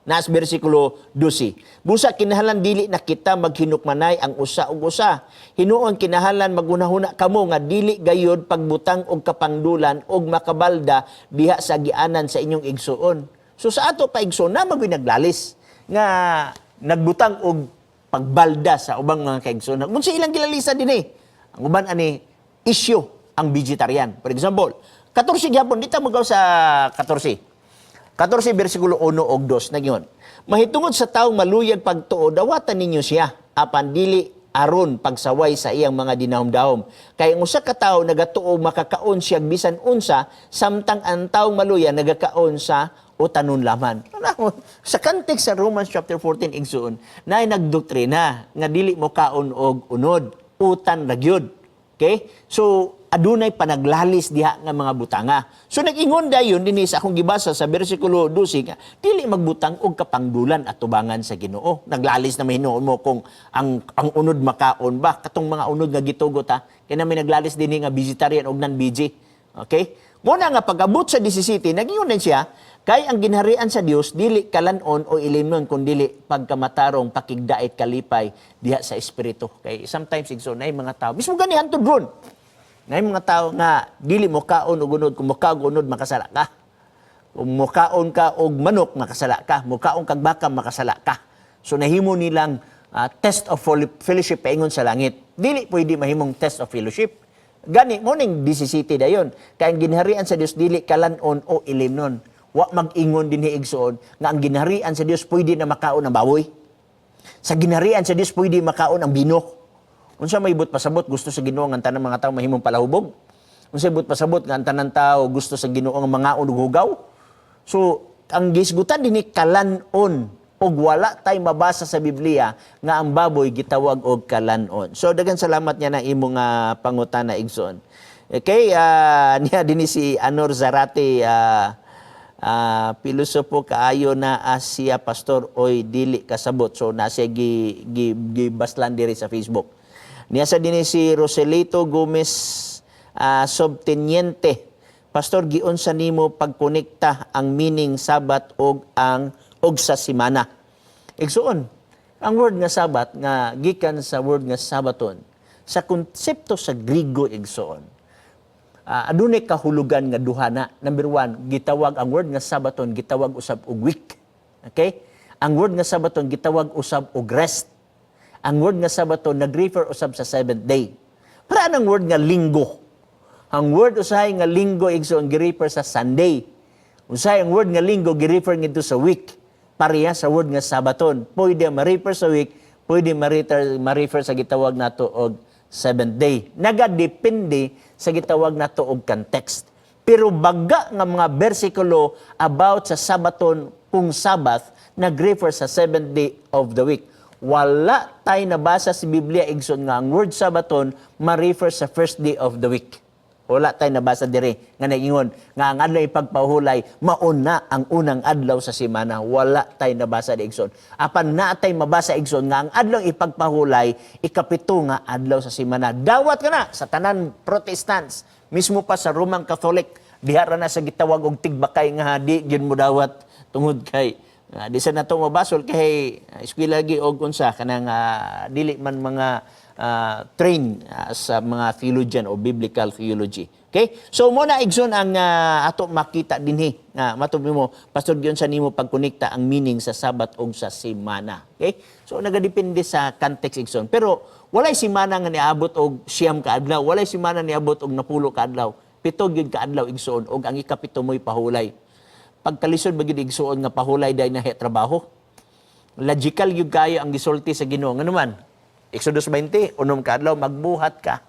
Speaker 1: Nas bersikulo 12. Busa kinahanglan dili na kita maghinukmanay ang usa ug usa. Hinuon kinahanglan magunahuna kamo nga dili gayud pagbutang og kapangdulan og makabalda diha sa gianan sa inyong igsuon. So sa ato pa igsoon na naglalis nga nagbutang og pagbalda sa ubang mga kaigsoon. Kung sa ilang gilalisan din ang uban ani issue ang vegetarian. For example, 14 gyapon dita magaw sa 14 bersikulo 1 og 2 nagyon. Mahitungod sa taong maluyag pagtuo dawatan ninyo siya apan dili aron pagsaway sa iyang mga dinahom-dahom. Kay ang usa ka tawo nagatuo makakaon siya bisan unsa samtang ang taong maluya nagakaon sa utanon laman. Sa context sa Romans chapter 14 igsuon, na nagdoktrina nga dili mo kaon og unod, utan ra gyud. Okay? So adunay panaglalis diha nga mga butanga. So nag-ingon dayon dinhi sa akong gibasa sa bersikulo 12 nga dili magbutang og kapangdulan at tubangan sa Ginoo. Naglalis na mahinuon mo kung ang unod makaon ba katong mga unod nga gitugot kay na may naglalis dinhi nga vegetarian og non-veg. Okay? Muna nga pag-abot sa 17, nagingon din siya, kay ang ginharian sa Dios dili kalanon o ilimnon kun dili pagkamatarong pakigdait kalipay diha sa espiritu. Kay sometimes igso nay mga tao, mismo gani hantod ron. Nay mga tao nga dili mo kaon og unod, kung mo kaon unod makasala ka. Kung mukaon ka og manok, makasala ka. Mukaon kag baka, makasala ka. So nahimo nilang test of fellowship paingon sa langit. Dili pwede mahimong test of fellowship. Gani mo ning 17 dayon. Kay ang ginharian sa Dios dili kalanon o ilimnon. Wa mag-ingon dinhi igsoon nga ang ginharian sa Dios pwede na makaon ang baboy. Sa ginharian sa Dios pwede makaon ang bino. Unsa may ibot pasabot gusto sa Ginoo nga ang tanang mga tao mahimong palahubog? Unsa ibot pasabot nga ang tanang tao gusto sa Ginoo nga mangaon og hugaw? So, ang gisgutan dinhi kalanon og wala tay mabasa sa Biblia nga ang baboy gitawag og kalanon. So daghang salamat niya na imong pangutana igsoon. Okay, niya dinhi si Anor Zarate pilosopo kaayo na siya pastor oy dili kasabot. So nasa gibaslan diri sa Facebook. Niya sa dinhi si Roselito Gomez Subteniente. Pastor, giunsa nimo pagkonekta ang meaning Sabat og sa simana. Igsuon, ang word nga Sabat nga gikan sa word nga Sabaton sa konsepto sa Grigo igsuon. Adunay kahulugan nga duhana. Number 1, gitawag ang word nga Sabaton gitawag usab og week. Okay? Ang word nga Sabaton gitawag usab og rest. Ang word nga Sabaton nag-refer usab sa 7th day. Para ang word nga linggo. Ang word usahay nga linggo igsoon gi-refer sa Sunday. Usahay ang word nga linggo gi-refer ngito sa week. Pareha sa word nga Sabaton. Pwede ma-refer sa week, pwede ma-refer sa gitawag nato og 7th day. Nagadepende sa gitawag nato og context. Pero baga nga mga bersikulo about sa Sabaton kung Sabbath nag-refer sa 7th day of the week. Wala tay nabasa sa Biblia igsoon nga ang word Sabaton ma-refer sa first day of the week. Wala tayo nabasa dire nga nagingon nga ang adlaw ipagpahulay mauna ang unang adlaw sa semana. Wala tayo nabasa di igsoon. Apan na tayo mabasa igsoon nga ang adlaw ipagpahulay ikapito nga adlaw sa semana. Dawat ka na sa tanan Protestants, mismo pa sa Roman Catholic, dihara na sa gitawag og tigbakay nga di gyud mo dawat tungod kay di sa nato mabasol kay eskwela gi og unsa kanang dili man mga train sa mga theologian o biblical theology. Okay? So muna igsoon ang ato makita dinhi. Matubi mo pastor giyon sa nimo pagkonekta ang meaning sa Sabat ug sa semana. Okay? So nagadepende sa context igsoon. Pero walay semana nga niabot og 9 ka adlaw, walay semana niabot og 10 ka adlaw. 7 gyud ka adlaw igsoon og ang ikapito mo'y pahulay. Pagkalisod ba gyud igsoon nga pahulay day na trabaho. Logical gyud kayo ang gisulti sa Ginoo. Ngano man? Exodus 20, unom ka adlaw, magbuhat ka.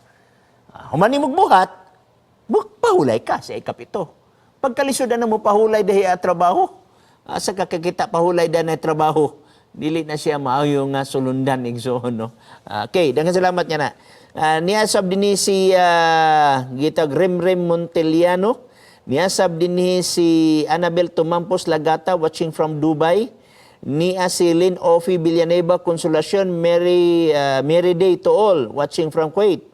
Speaker 1: Humani magbuhat, pahulay ka sa ikapito. Pagkalisod na mo pahulay dahil trabaho, sa kakakita pahulay dahil na trabaho, dili na siya maayo nga sulundan igsoon, no? Okay, daghang salamat niya na. Niasab din si gitag Remrem Monteliano, niasab din si Annabel Tumampos Lagata watching from Dubai. Ni Asilin Ofi Villanueva Consolacion Merry Day to all watching from Kuwait.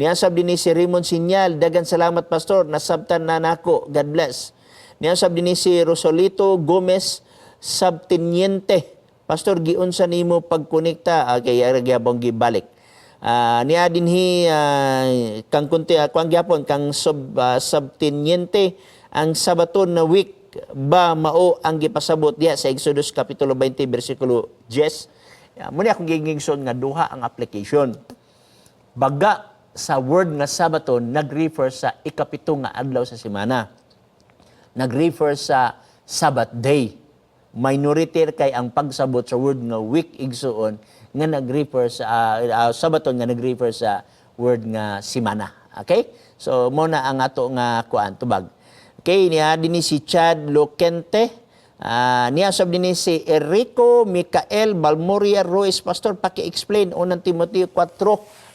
Speaker 1: Niasab din ni si Raymond Sinyal, dagan salamat pastor, nasabtan na nako, God bless. Niasab din ni si Rosolito Gomez Subteniente, pastor giunsa nimo pagkonekta kay gyapon gibalik. Niya dinhi kang kunti kuang gyapon kang Subteniente ang Sabaton na week ba mao ang gipasabot diya sa Exodus Kapitulo 20, versikulo 10. Muna akong gigingson nga duha ang application. Baga sa word nga Sabaton, nag-refer sa ikapito nga adlaw sa semana. Nag-refer sa Sabbath day. Minority kay ang pagsabot sa word nga week igsuon nga nag-refer sa Sabaton nga nag-refer sa word nga semana. Okay? So mo na ang ato nga kuan tubag. Okay, niya din si Chad Lokente. Niya sab din si Enrico Micael Balmoria Ruiz. Pastor, paki-explain unang Timoteo 4,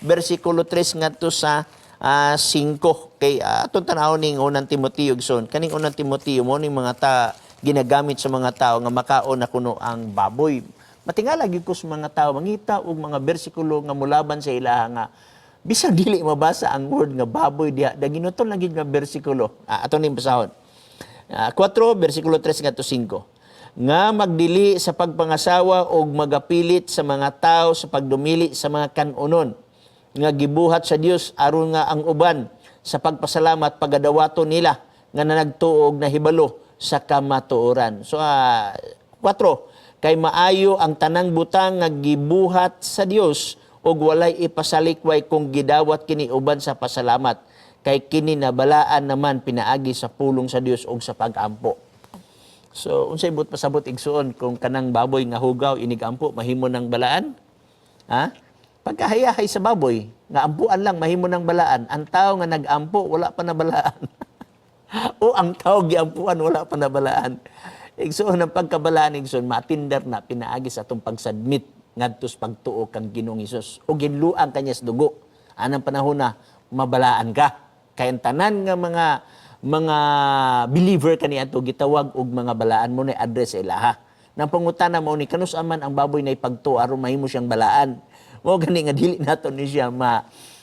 Speaker 1: versikulo 3 ngadto sa 5. Okay, atong tanaw ning unang Timoteo gson. Kaning unang Timoteo mo ning mga ginagamit sa mga tao nga makaon na kuno ang baboy. Matingala gyud ko sa mga tao mangita og mga bersikulo nga mulaban sa ilaha nga Bisag dili mabasa ang word nga baboy diha, daginutol na gid nga bersikulo. Ato ning basahon. 4 bersikulo 3 ngadto 5. Nga magdili sa pagpangasawa og magapilit sa mga tao sa pagdumili sa mga kanunon nga gibuhat sa Dios aron nga ang uban sa pagpasalamat pagadawato nila nga nanagtuog na hibalo sa kamatuoran. So 4, kay maayo ang tanang butang nga gibuhat sa Dios ug walay ipasalikway kung gidawat kini uban sa pasalamat, kay kini nabalaan naman pinaagi sa pulong sa Dios ug sa pag-ampo. So unsay but pasabot igsuon kung kanang baboy nga hugaw inigampo mahimo ng balaan? Ha? Pagkahayahay sa baboy, nga ampuan lang mahimo ng balaan. Ang tao nga nag-ampo wala pa na balaan. O ang tao giampuan wala pa na balaan. Igsuon ang pagkabalaan igsuon matindar na pinaagi sa atong pagsubmit ngadto sa pagtuo kang Ginoong Hesus o ginluang kanya sa dugo. Anang panahon na mabalaan ka. Kay ang tanan nga mga believer kaniadto gitawag og mga balaan mo na address sa ilaha. Nang pangutana mo ni kanus aman ang baboy na ipagtuo aron mahimo siyang balaan. Mo gani nga dili nato ni siya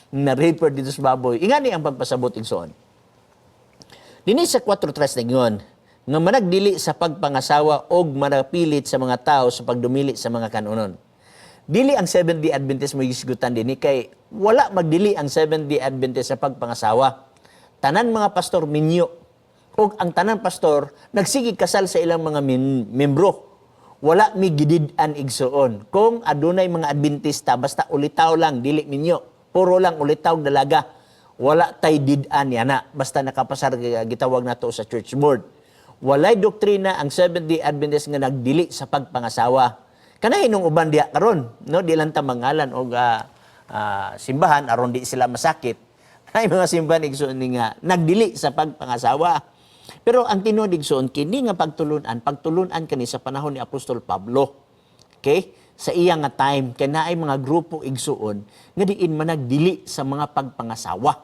Speaker 1: na-refer dito sa baboy. Ingani ang pagpasabot igsoon. Dinhi sa 4:3 ningon nga managdili sa pagpangasawa og manapilit sa mga tao sa pagdumili sa mga kanunon. Dili ang Seventh-day Adventist mo gisgutan dinhi kay wala magdili ang Seventh-day Adventist sa pagpangasawa. Tanan mga pastor minyo ug ang tanan pastor nagsigig kasal sa ilang mga membro. Wala mi gidid-an igsuon. Kung adunay mga Adventista, basta ulitaw lang, dili minyo. Puro lang ulitaw dalaga. Wala tay did-an yana. Basta nakapasar, gitawag na to sa church board. Walay doktrina ang Seventh-day Adventist nga nagdili sa pagpangasawa. Kanay nung uban diha karon, no, di lang ta mangalan og simbahan aron di sila masakit. Ay mga simbahan igsuon nga nagdili sa pagpangasawa. Pero ang tinuod igsoon kini nga pagtulunan kani sa panahon ni Apostol Pablo. Okay? Sa iya nga time kay naay mga grupo igsuon nga diin managdili sa mga pagpangasawa.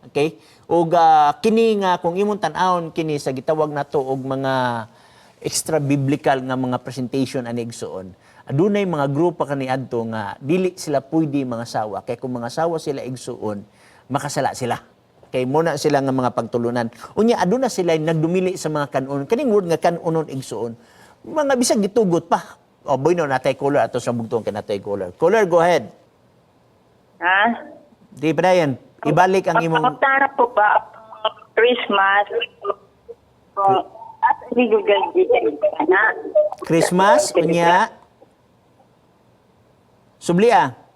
Speaker 1: Okay? Ug kini nga kung imong tan-awon kini sa gitawag nato og mga extra biblical nga mga presentation ani igsuon. Adunay mga grupo kaniadto nga dili sila pwede mga sawa kay kung mga sawa sila igsuon makasala sila. Kay muna sila nga mga pagtulunan. Unya aduna sila nagdumili sa mga kanunon. Kaning word nga kanunon igsuon. Mga bisag gitugot pa. O boy no natay caller ato sa bugtong kay natay caller. Caller, go ahead.
Speaker 5: Ha?
Speaker 1: Di Brian, ibalik ang imong
Speaker 5: Pagkakatara po ba Christmas? Kung at lilugan dito na.
Speaker 1: Christmas unya. Sublia.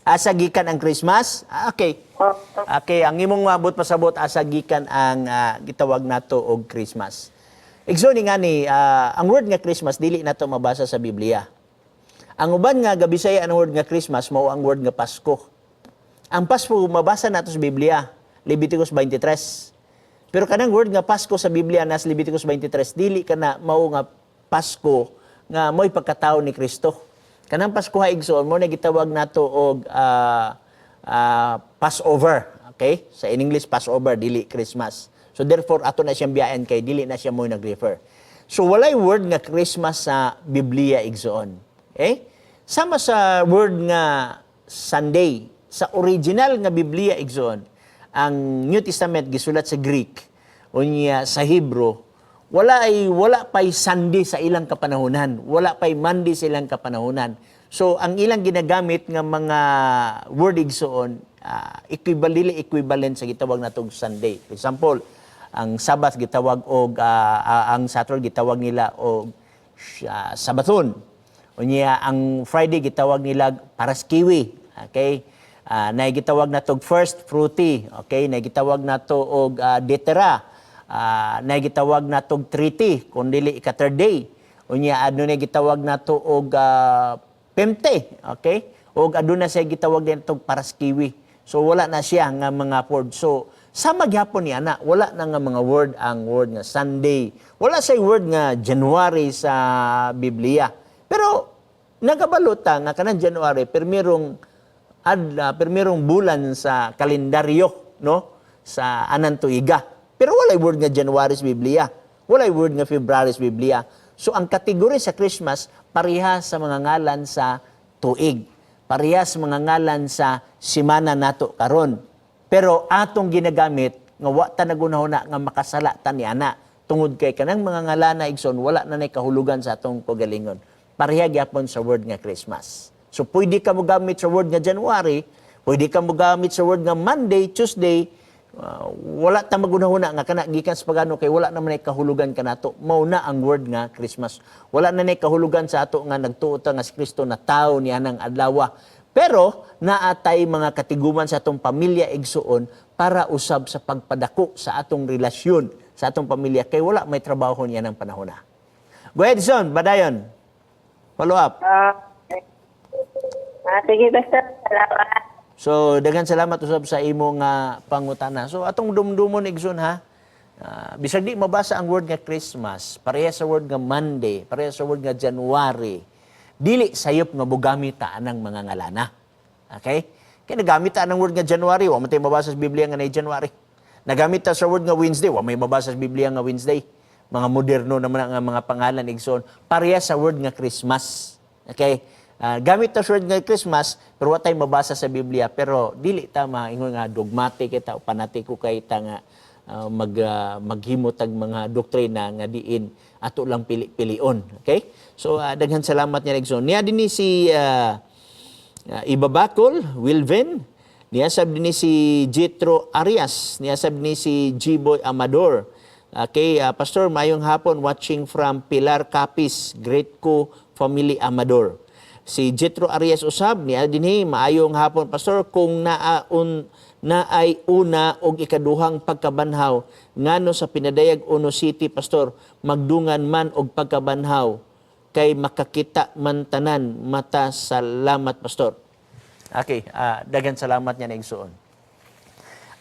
Speaker 1: Asagikan ang Christmas? Okay. Okay, ang imong mabot pasabot asagikan ang gitawag nato og Christmas. Igsoon nga ni ang word nga Christmas dili nato mabasa sa Biblia. Ang uban nga gabisaya ang word nga Christmas mao ang word nga Pasko. Ang Pasko mabasa nato sa Biblia, Leviticus 23. Pero kanang word nga Pasko sa Biblia nas Leviticus 23 dili kana mao nga Pasko nga mo'y pagkatao ni Kristo. Kanang Pasko igsoon mo na gitawag nato og Passover, okay? Sa in English Passover dili Christmas. So therefore ato na siyang biyahen kay dili na siya mo nag-refer. So walay word nga Christmas sa Biblia igsoon. Okay? Sama sa word nga Sunday sa original nga Biblia igsoon. Ang New Testament gisulat sa Greek unya sa Hebrew wala pay Sunday sa ilang kapanahunan. Wala pay Monday sa ilang kapanahunan. So, ang ilang ginagamit nga mga word igsoon, equivalent sa gitawag natong Sunday. For example, ang Sabbath gitawag og ang Saturday gitawag nila og Sabathon. Unya ang Friday gitawag nila Paraskiwi. Okay? Na gitawag natog First Fruity. Okay? Na gitawag nato og Detera. Na gitawag natog treaty kun dili ika-third day. Unya aduna gitawag nato og pemte, okay? Og aduna siya gitawag din tog paraskiwi. So wala na siya nga mga word. So sama gyapon ni ana, wala na nga mga word ang word nga Sunday. Wala say word nga January sa Biblia. Pero nagabalota nga kanang January permirong bulan sa kalendaryo, no? Sa anan tuiga. Pero walay word nga January sa Biblia. Walay word nga February sa Biblia. So ang kategory sa Christmas, pareha sa mga ngalan sa tuig. parehas mga ngalan sa simana nato karon. Pero atong ginagamit nga wa ta nagunahuna nga makasala ta ni ana tungod kay kanang mga ngalan na igsoon wala na nay kahulugan sa atong kagalingon. Pareha gyapon sa word nga Christmas. So pwede ka mo gamit sa word nga January, pwede ka mo gamit sa word nga Monday, Tuesday, wala ta magunahuna nga kana gikan sa pagano kay wala naman ay kahulugan kanato. Mao na ang word nga Christmas. Wala na nay kahulugan sa ato nga nagtuo ta nga si Kristo na tawo ni anang adlaw. Pero naatay mga katiguman sa atong pamilya igsuon para usab sa pagpadako sa atong relasyon sa atong pamilya kay wala may trabaho niya ng panahon na. Go ahead, son, badayon. Follow up.
Speaker 5: Sige, Pastor. Salamat.
Speaker 1: So, daghang salamat usab sa imo nga pangutana. So, atong dumdumon igsoon ha. Bisag di mabasa ang word nga Christmas, pareha sa word nga Monday, pareha sa word nga January, dili sayop nga bugamit ta anang mga ngalana. Okay? Kaya nagamit ta ang word nga January, wa man tay mabasa sa Biblia nga na January. Nagamit ta sa word nga Wednesday, wa may mabasa sa Biblia nga Wednesday. Mga moderno naman ang mga pangalan igsoon, pareha sa word nga Christmas. Okay? Gamit ta word nga Christmas, pero wa tay mabasa sa Biblia, pero dili ta maingon nga dogmatic kita o panatiko kay ta nga maghimo tag mga doktrina nga diin ato lang pili-pilion. Okay? So daghan salamat niya igsoon. Niya dinhi si Ibabakol, Wilvin, niya sab dinhi si Jetro Arias, niya sab dinhi si G-Boy Amador. Okay, Pastor, mayong hapon watching from Pilar Capiz, Great Co Family Amador. Si Jetro Arias usab niya dinhi maayong hapon, Pastor, kung naay una og ikaduhang pagkabanhaw ngano sa pinadayag Uno City, Pastor, magdungan man og pagkabanhaw kay makakita man tanan mata. Salamat, Pastor. Okay, dagan salamat niya na igsuon.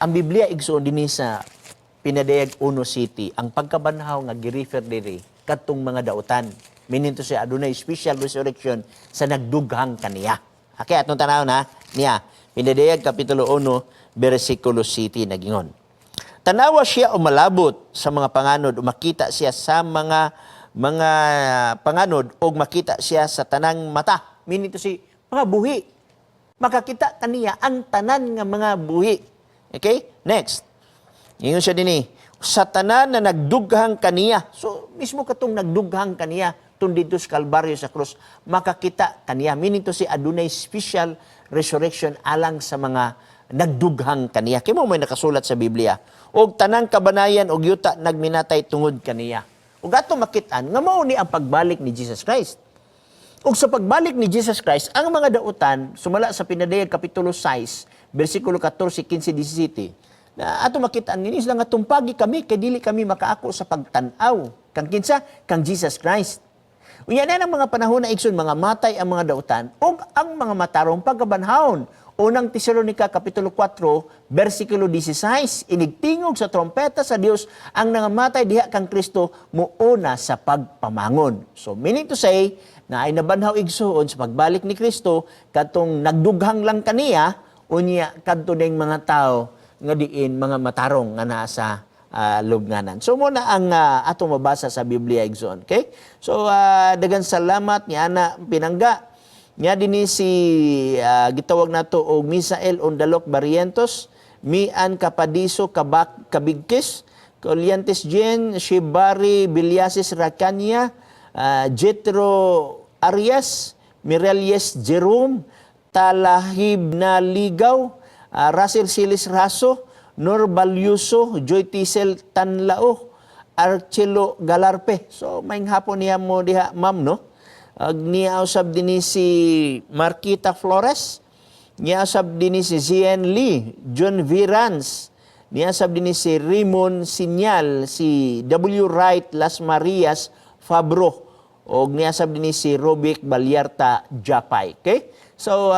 Speaker 1: Ang Biblia igsuon dinhi sa pinadayag Uno City, ang pagkabanhaw nga gi-refer diri kadtong mga dautan. Meaning to say, adunay special resurrection sa nagdughang kaniya. Okay, atong tanaw na niya. Pinadayag Kapitulo 1, versikulo 7 nagingon. Tanawa siya o malabot sa mga panganod o makita siya sa mga panganod o makita siya sa tanang mata. Meaning to say, mga buhi. Makakita kaniya ang tanan nga mga buhi. Okay? Next. Ingon siya din sa tanan na nagdughang kaniya. So, mismo katong nagdughang kaniya, tun dito sa Kalbaryo sa krus, makakita kaniya. Meaning to say, adunay special resurrection alang sa mga nagdughang kaniya. Kaya mo may nakasulat sa Biblia. Og tanang kabanayan og yuta nagminatay tungod kaniya. Ug ato makitaan nga mao ni ang pagbalik ni Jesus Christ. Ug sa pagbalik ni Jesus Christ, ang mga dautan sumala sa pinadayag Kapitulo 6, versikulo 14, 15, 17. Na ato makitaan nini sila nga tumpagi kami kay dili kami makaako sa pagtan-aw kang kinsa kang Jesus Christ. Unya na ng mga panahon na igsoon mga matay ang mga dautan ug ang mga matarong pagkabanhawon. Unang Tesalonica Kapitulo 4, versikulo 16, inigtingog sa trompeta sa Dios ang nangamatay diha kang Kristo muuna sa pagpamangon. So meaning to say, na ay nabanhaw igsoon sa pagbalik ni Kristo katong nagdughang lang kaniya unya kadto ding mga tao nga diin mga matarong nga naa sa lubnganan. So muna ang ato mabasa sa Biblia igsoon. Okay? So dagan salamat ni ana pinangga. Nya dinhi si gitawag nato og Misael Ondalok Barrientos, Mian Kapadiso Kabigkis, Coliantes Jen, Shibari Bilyasis Rakanya, Jetro Arias, Mirelies Jerome, Talahib na Ligaw, Russell Silis Raso, Nor Balyuso, Joy Tisel Tanlao, Archelo Galarpe. So maing hapon niya mo diha ma'am no. Niya usab dinhi si Marquita Flores, niya usab dinhi si Zien Lee, John Virans, niya usab dinhi si Raymond Sinyal, si W. Wright Las Marias Fabro, og niya usab dinhi si Robic Balyarta Japay. Okay? So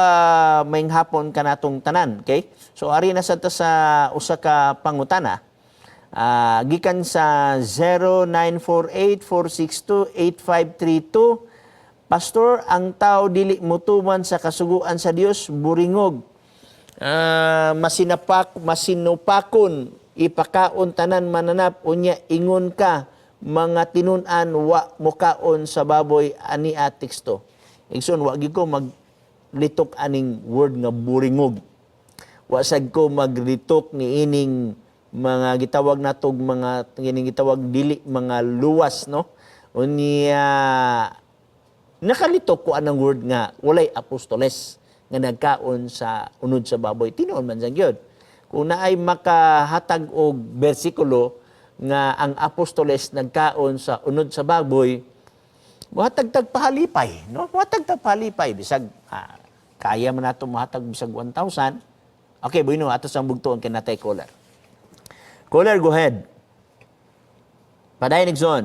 Speaker 1: maing hapon kanatong tanan, okay? So ari na sa usa ka pangutana. Gikan sa 0948-462-8532. Pastor, ang tao dili mutuman sa kasuguan sa Dios buringog. Masinupakon, ipakaon tanan mananap unya ingon ka mga tinun-an wa mukaon sa baboy ani teksto. Igsoon wa gid ko litok aning word nga buringog. Wa sad ko maglitok ni ining mga gitawag natog mga ining gitawag dili mga luwas, no? Unya nakalitok ko anang word nga walay apostoles nga nagkaon sa unod sa baboy. Tinuon man sang gyud. Kung naay makahatag og bersikulo nga ang apostoles nagkaon sa unod sa baboy, muhatag-tag pahalipay, no? Muhatag-tag pahalipay bisag kaya man nato muhatag bisag 1,000. Okay, bueno, atos ang bugtuon kay natay caller. Caller, go ahead. Padayon Nixon.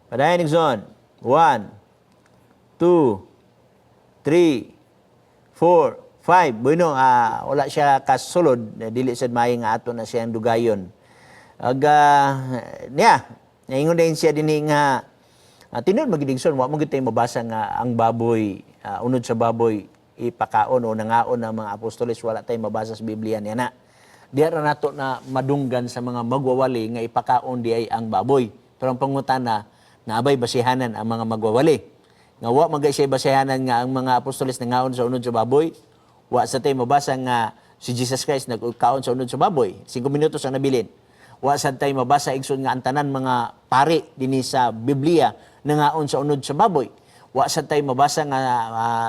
Speaker 1: Padayon Nixon. 1, 2, 3, 4, 5. Bueno, wala siya kasulod. Dili sad may nga ato na siyang dugayon. Naingon din siya din nga tinod magidigson, wa mo gid tay mabasa nga ang baboy, unod sa baboy ipakaon o nangaon ng mga apostoles, wala tay mabasa sa Biblia niya na. Diya ra nato na madunggan sa mga magwawali nga ipakaon di ay ang baboy. Pero ang pangutana, naabay basihanan ang mga magwawali. Nga wa magay siya basihanan nga ang mga apostoles nangaon sa unod sa baboy. Wa sa tay mabasa nga si Jesus Christ nagkaon sa unod sa baboy. 5 minutos ang nabilin. Wa sad tay mabasa igsoon nga ang tanan mga pari dinhi sa Biblia nangaon sa unod sa baboy. Wa sad tay mabasa nga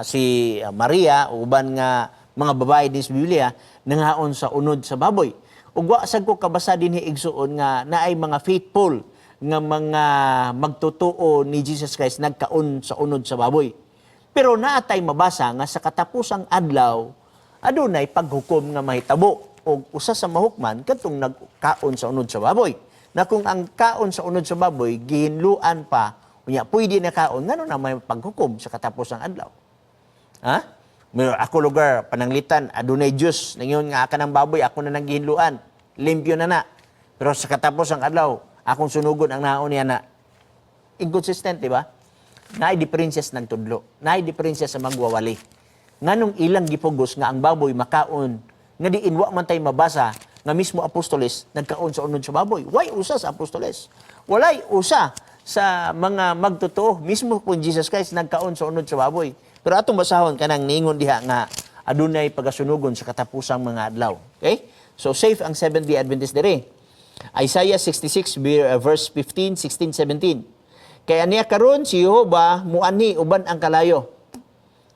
Speaker 1: si Maria uban nga mga babae dinhi sa Biblia nangaon sa unod sa baboy. Ug wa sad ko kabasa dinhi igsoon nga naay mga faithful nga mga magtotoo ni Jesus Christ nagkaon sa unod sa baboy. Pero naatay mabasa nga sa katapusang adlaw adunay paghukom nga mahitabo o usa sa mahukman katong nagkaon sa unod sa baboy. Na kung ang kaon sa unod sa baboy gihinluan pa, unya pwede na kaon, ngano na may paghukom sa katapusang adlaw. Ha? Pero ako lugar pananglitan adunay Dios nangiyon nga aka ng baboy ako na nang gihinluan, limpyo na na. Pero sa katapusang adlaw akong sunugon ang naon niya na inconsistent, di ba? Naay diferensyas ng tudlo, naay diferensyas sa magwawali. Nganong ilang gipugos nga ang baboy makaon nga diin wa man tay mabasa nga mismo apostoles nagkaon sa unod sa baboy. Why usa sa apostoles? Walay usa sa mga magtotoo mismo kung Jesus Christ nagkaon sa unod sa baboy. Pero atong basahon kanang niingon diha nga adunay pagasunugon sa katapusang mga adlaw. Okay? So safe ang Seventh-day Adventist diri. Isaiah 66 verse 15, 16, 17. Kaya niya karon si Jehova muanhi uban ang kalayo.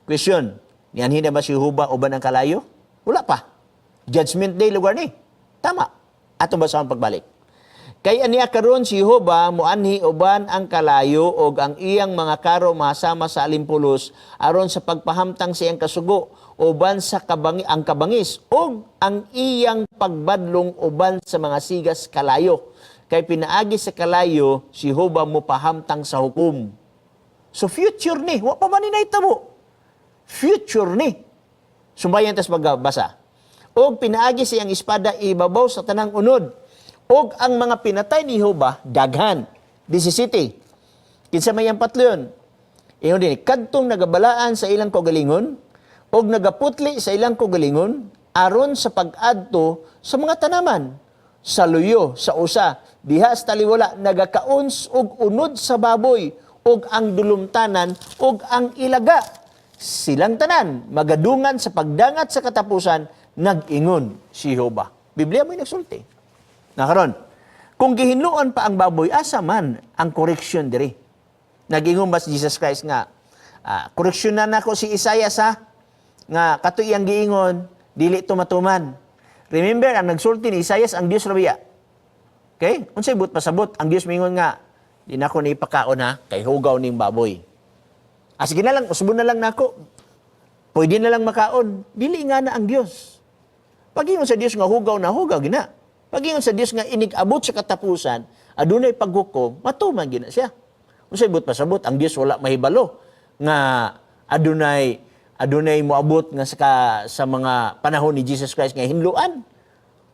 Speaker 1: Question, nianhi na ba si Jehova uban ang kalayo? Wala pa. Judgment Day lugar ni. Tama. Atong basahon pagbalik. Kaya niya karon si Jehova muanhi uban ang kalayo og ang iyang mga karo mahasama sa alimpulos aron sa pagpahamtang sa iyang kasugo uban sa ang kabangis og ang iyang pagbadlong uban sa mga sigas kalayo. Kay pinaagi sa kalayo si Jehova mo pahamtang sa hukom. So future ni, wa pa man ni nahitabo. Future ni. Sumbayan tas magbasa. Og pinaagi siyang espada ibabaw sa tanang unod. Og ang mga pinatay ni Jehova daghan. 17. Kinsa may ang patleon. Iyon din, kadtong nagabalaan sa ilang kaugalingon og nagaputli sa ilang kaugalingon aron sa pag-adto sa mga tanaman, sa luyo, sa usa, diha sa taliwala nagakaons og unod sa baboy og ang dulumtanan og ang ilaga. Silang tanan magadungan sa pagdangat sa katapusan nag-ingon si Jehova. Biblia mo'y nagsulti. Nakaron, kung gihinluan pa ang baboy, asa man ang correction diri? Nag-ingon ba si Jesus Christ nga, correction na nako si Isaias ha? Nga kato iyang giingon, dili tumatuman. Remember, ang nagsulti ni Isaias, ang Dios rabiya. Okay? Unsay but pasabot, ang Dios mingon nga, di na ko ipakaon ha, kay hugaw ning baboy. Sige na lang, usbon na lang nako. Pwede na lang makaon. Dili nga na ang Dios. Pag-ingon sa Dios nga hugaw na hugaw, gina. Pag-ingon sa Dios nga inig-abot sa katapusan, adunay paghukom, matuman gina siya. Unsay but pasabot, ang Dios wala mahibalo nga adunay moabot nga sa mga panahon ni Jesus Christ nga hinluan.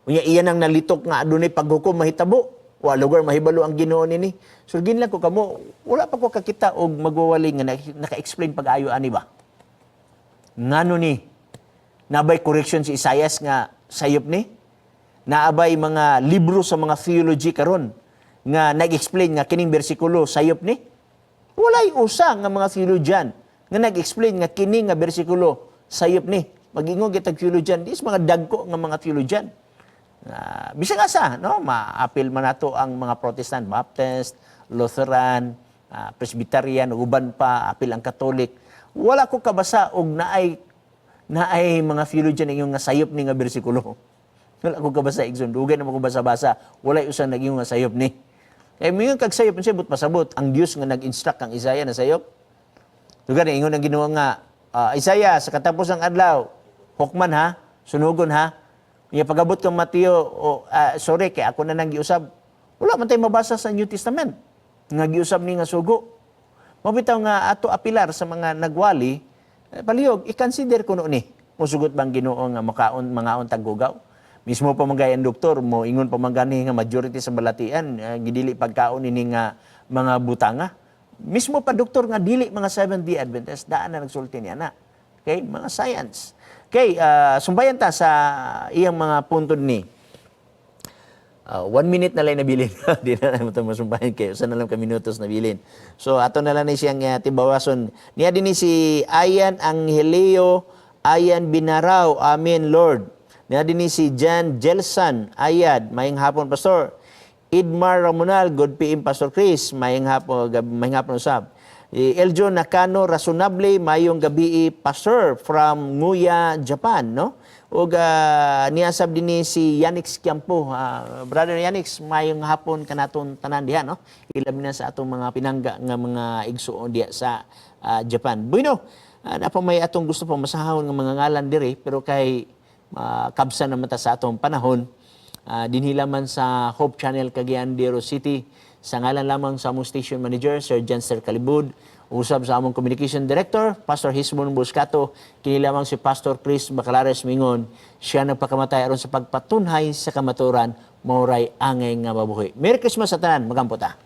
Speaker 1: Unya iyan ang nalitok nga adunay paghukom mahitabo. Wa lugar mahibalo ang Ginoo nini. So ginlan ko kamo, wala pa ko kakita og magwawali nga naka-explain pag-ayo ani ba. Ngano ni nabay correction si Isaias nga sayop ni? Naabay mga libro sa mga theology karon nga nag-explain nga kining bersikulo sayop ni? Walay usa nga mga theologian nga nag-explain nga kini nga bersikulo sayop ni. Mag-ingog itag theologian, dis mga dagko nga mga theologian. Bisag asa, no? Ma-appeal man nato ang mga Protestant, Baptist, Lutheran, Presbyterian, uban pa, appeal ang Catholic. Wala ko kabasa og naay mga theologian nga sayop ni nga bersikulo. Wala ko kabasa igsoon, dugay na ko basa-basa, wala usa naging nga sayop ni. Kay mingon kag sayop unsay but pasabot ang Dios nga nag-instruct kang Isaiah na sayop. Dugay na ingon ang Ginoo nga Isaiah sa katapos ng adlaw, hukman ha, sunugon ha. Niya pagabot kang Mateo, sorry kay ako na nang giusab. Wala man tay mabasa sa New Testament nga giusab ni nga sugo. Mabitaw nga ato apilar sa mga nagwali, palihog i-consider kuno ni. Musugot bang Ginoo nga mangaon taggugaw. Mismo pa ang doktor mo ingon pa gani nga majority sa balatian gidili pagkaon ini nga mga butanga. Mismo pa doktor nga dili mga Seventh-day Adventist daan na nagsulti niya na. Okay, mga science. Okay, sumbayan ta sa iyang mga puntod ni. 1 minute na lang nabilin. Di na lang ito masumbayan kayo. Saan na lang ka minutos nabilin. So, ato na lang ni siyang tibawason. Niya din ni si Ayan Angeleo, Ayan Binaraw. Amen, Lord. Niya din ni si Jan Jelsan, Ayad. Maying hapon, Pastor. Idmar Ramonal, good PM, Pastor Chris. Maying hapon usab. Eljo Nakano, Rasunable, mayong gabi, Pastor, from Nguya, Japan, no? O niyasab din ni si Yanix Kiampo. Brother Yanix, mayong hapon kanaton tanan diha, no? Ilabi na sa atong mga pinangga nga mga igsuon diha sa Japan. Bueno, napa may atong gusto pang masahon nga mga ngalan dire, pero kay kabsa naman ta sa atong panahon, dinhila man sa Hope Channel Cagayan de Oro City, sa ngalan lamang sa among station manager, Sir Janster Calibud, usab sa among communication director, Pastor Hismon Buscato, kini lamang si Pastor Chris Bacalares Mingon, siya nagpakamatay aron sa pagpatunhay sa kamaturan, mauray angay nga mabuhi. Merry Christmas sa tanan, magampo ta.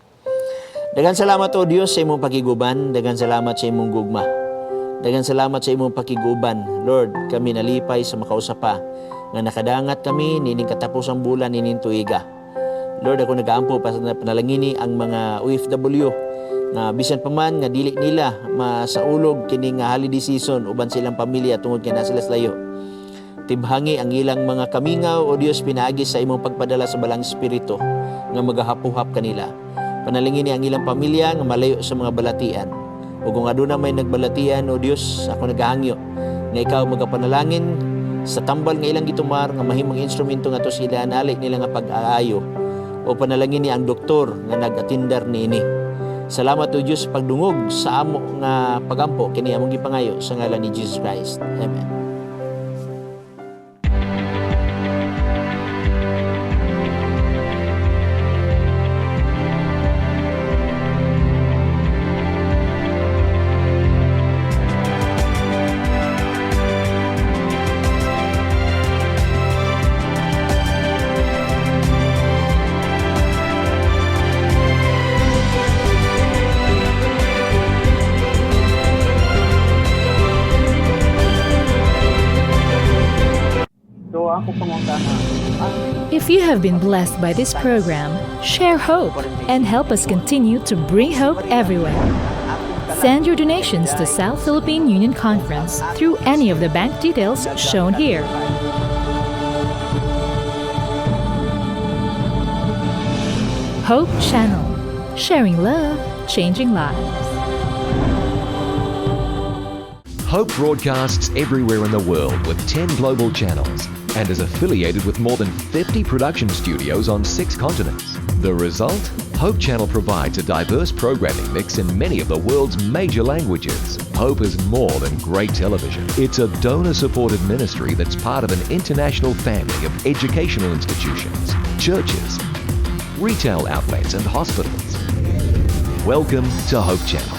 Speaker 1: Daghang salamat o Dios sa imong pakiguban, daghang salamat sa imong gugma. Daghang salamat sa imong pakiguban. Lord, kami nalipay sa makausapa nga nakadangat kami nining katapusang bulan nining tuiga. Lord, ako nagaampo pa sa panalangini ang mga OFW na bisan pa man nga dili nila masaulog kini nga holiday season uban silang pamilya tungod kay na sila layo. Tibhangi ang ilang mga kamingaw o Dios pinaagi sa imong pagpadala sa balang espiritu nga magahapuhap kanila. Panalangini ang ilang pamilya nga malayo sa mga balatian. O kung aduna may nagbalatian o Dios, ako nagahangyo nga ikaw magapanalangin sa tambal nga ilang gitumar nga mahimong instrumento nga to sila analik nila nga pag-aayo o panalangin ni ang doktor nga nag-atindar niini. Salamat o Diyos pagdungog sa amo nga pagampo kini among gipangayo sa ngalan ni Jesus Christ. Amen.
Speaker 6: If you have been blessed by this program, share hope and help us continue to bring hope everywhere. Send your donations to South Philippine Union Conference through any of the bank details shown here. Hope Channel, sharing love, changing lives.
Speaker 7: Hope broadcasts everywhere in the world with 10 global channels and is affiliated with more than 50 production studios on 6 continents. The result? Hope Channel provides a diverse programming mix in many of the world's major languages. Hope is more than great television. It's a donor-supported ministry that's part of an international family of educational institutions, churches, retail outlets and hospitals. Welcome to Hope Channel.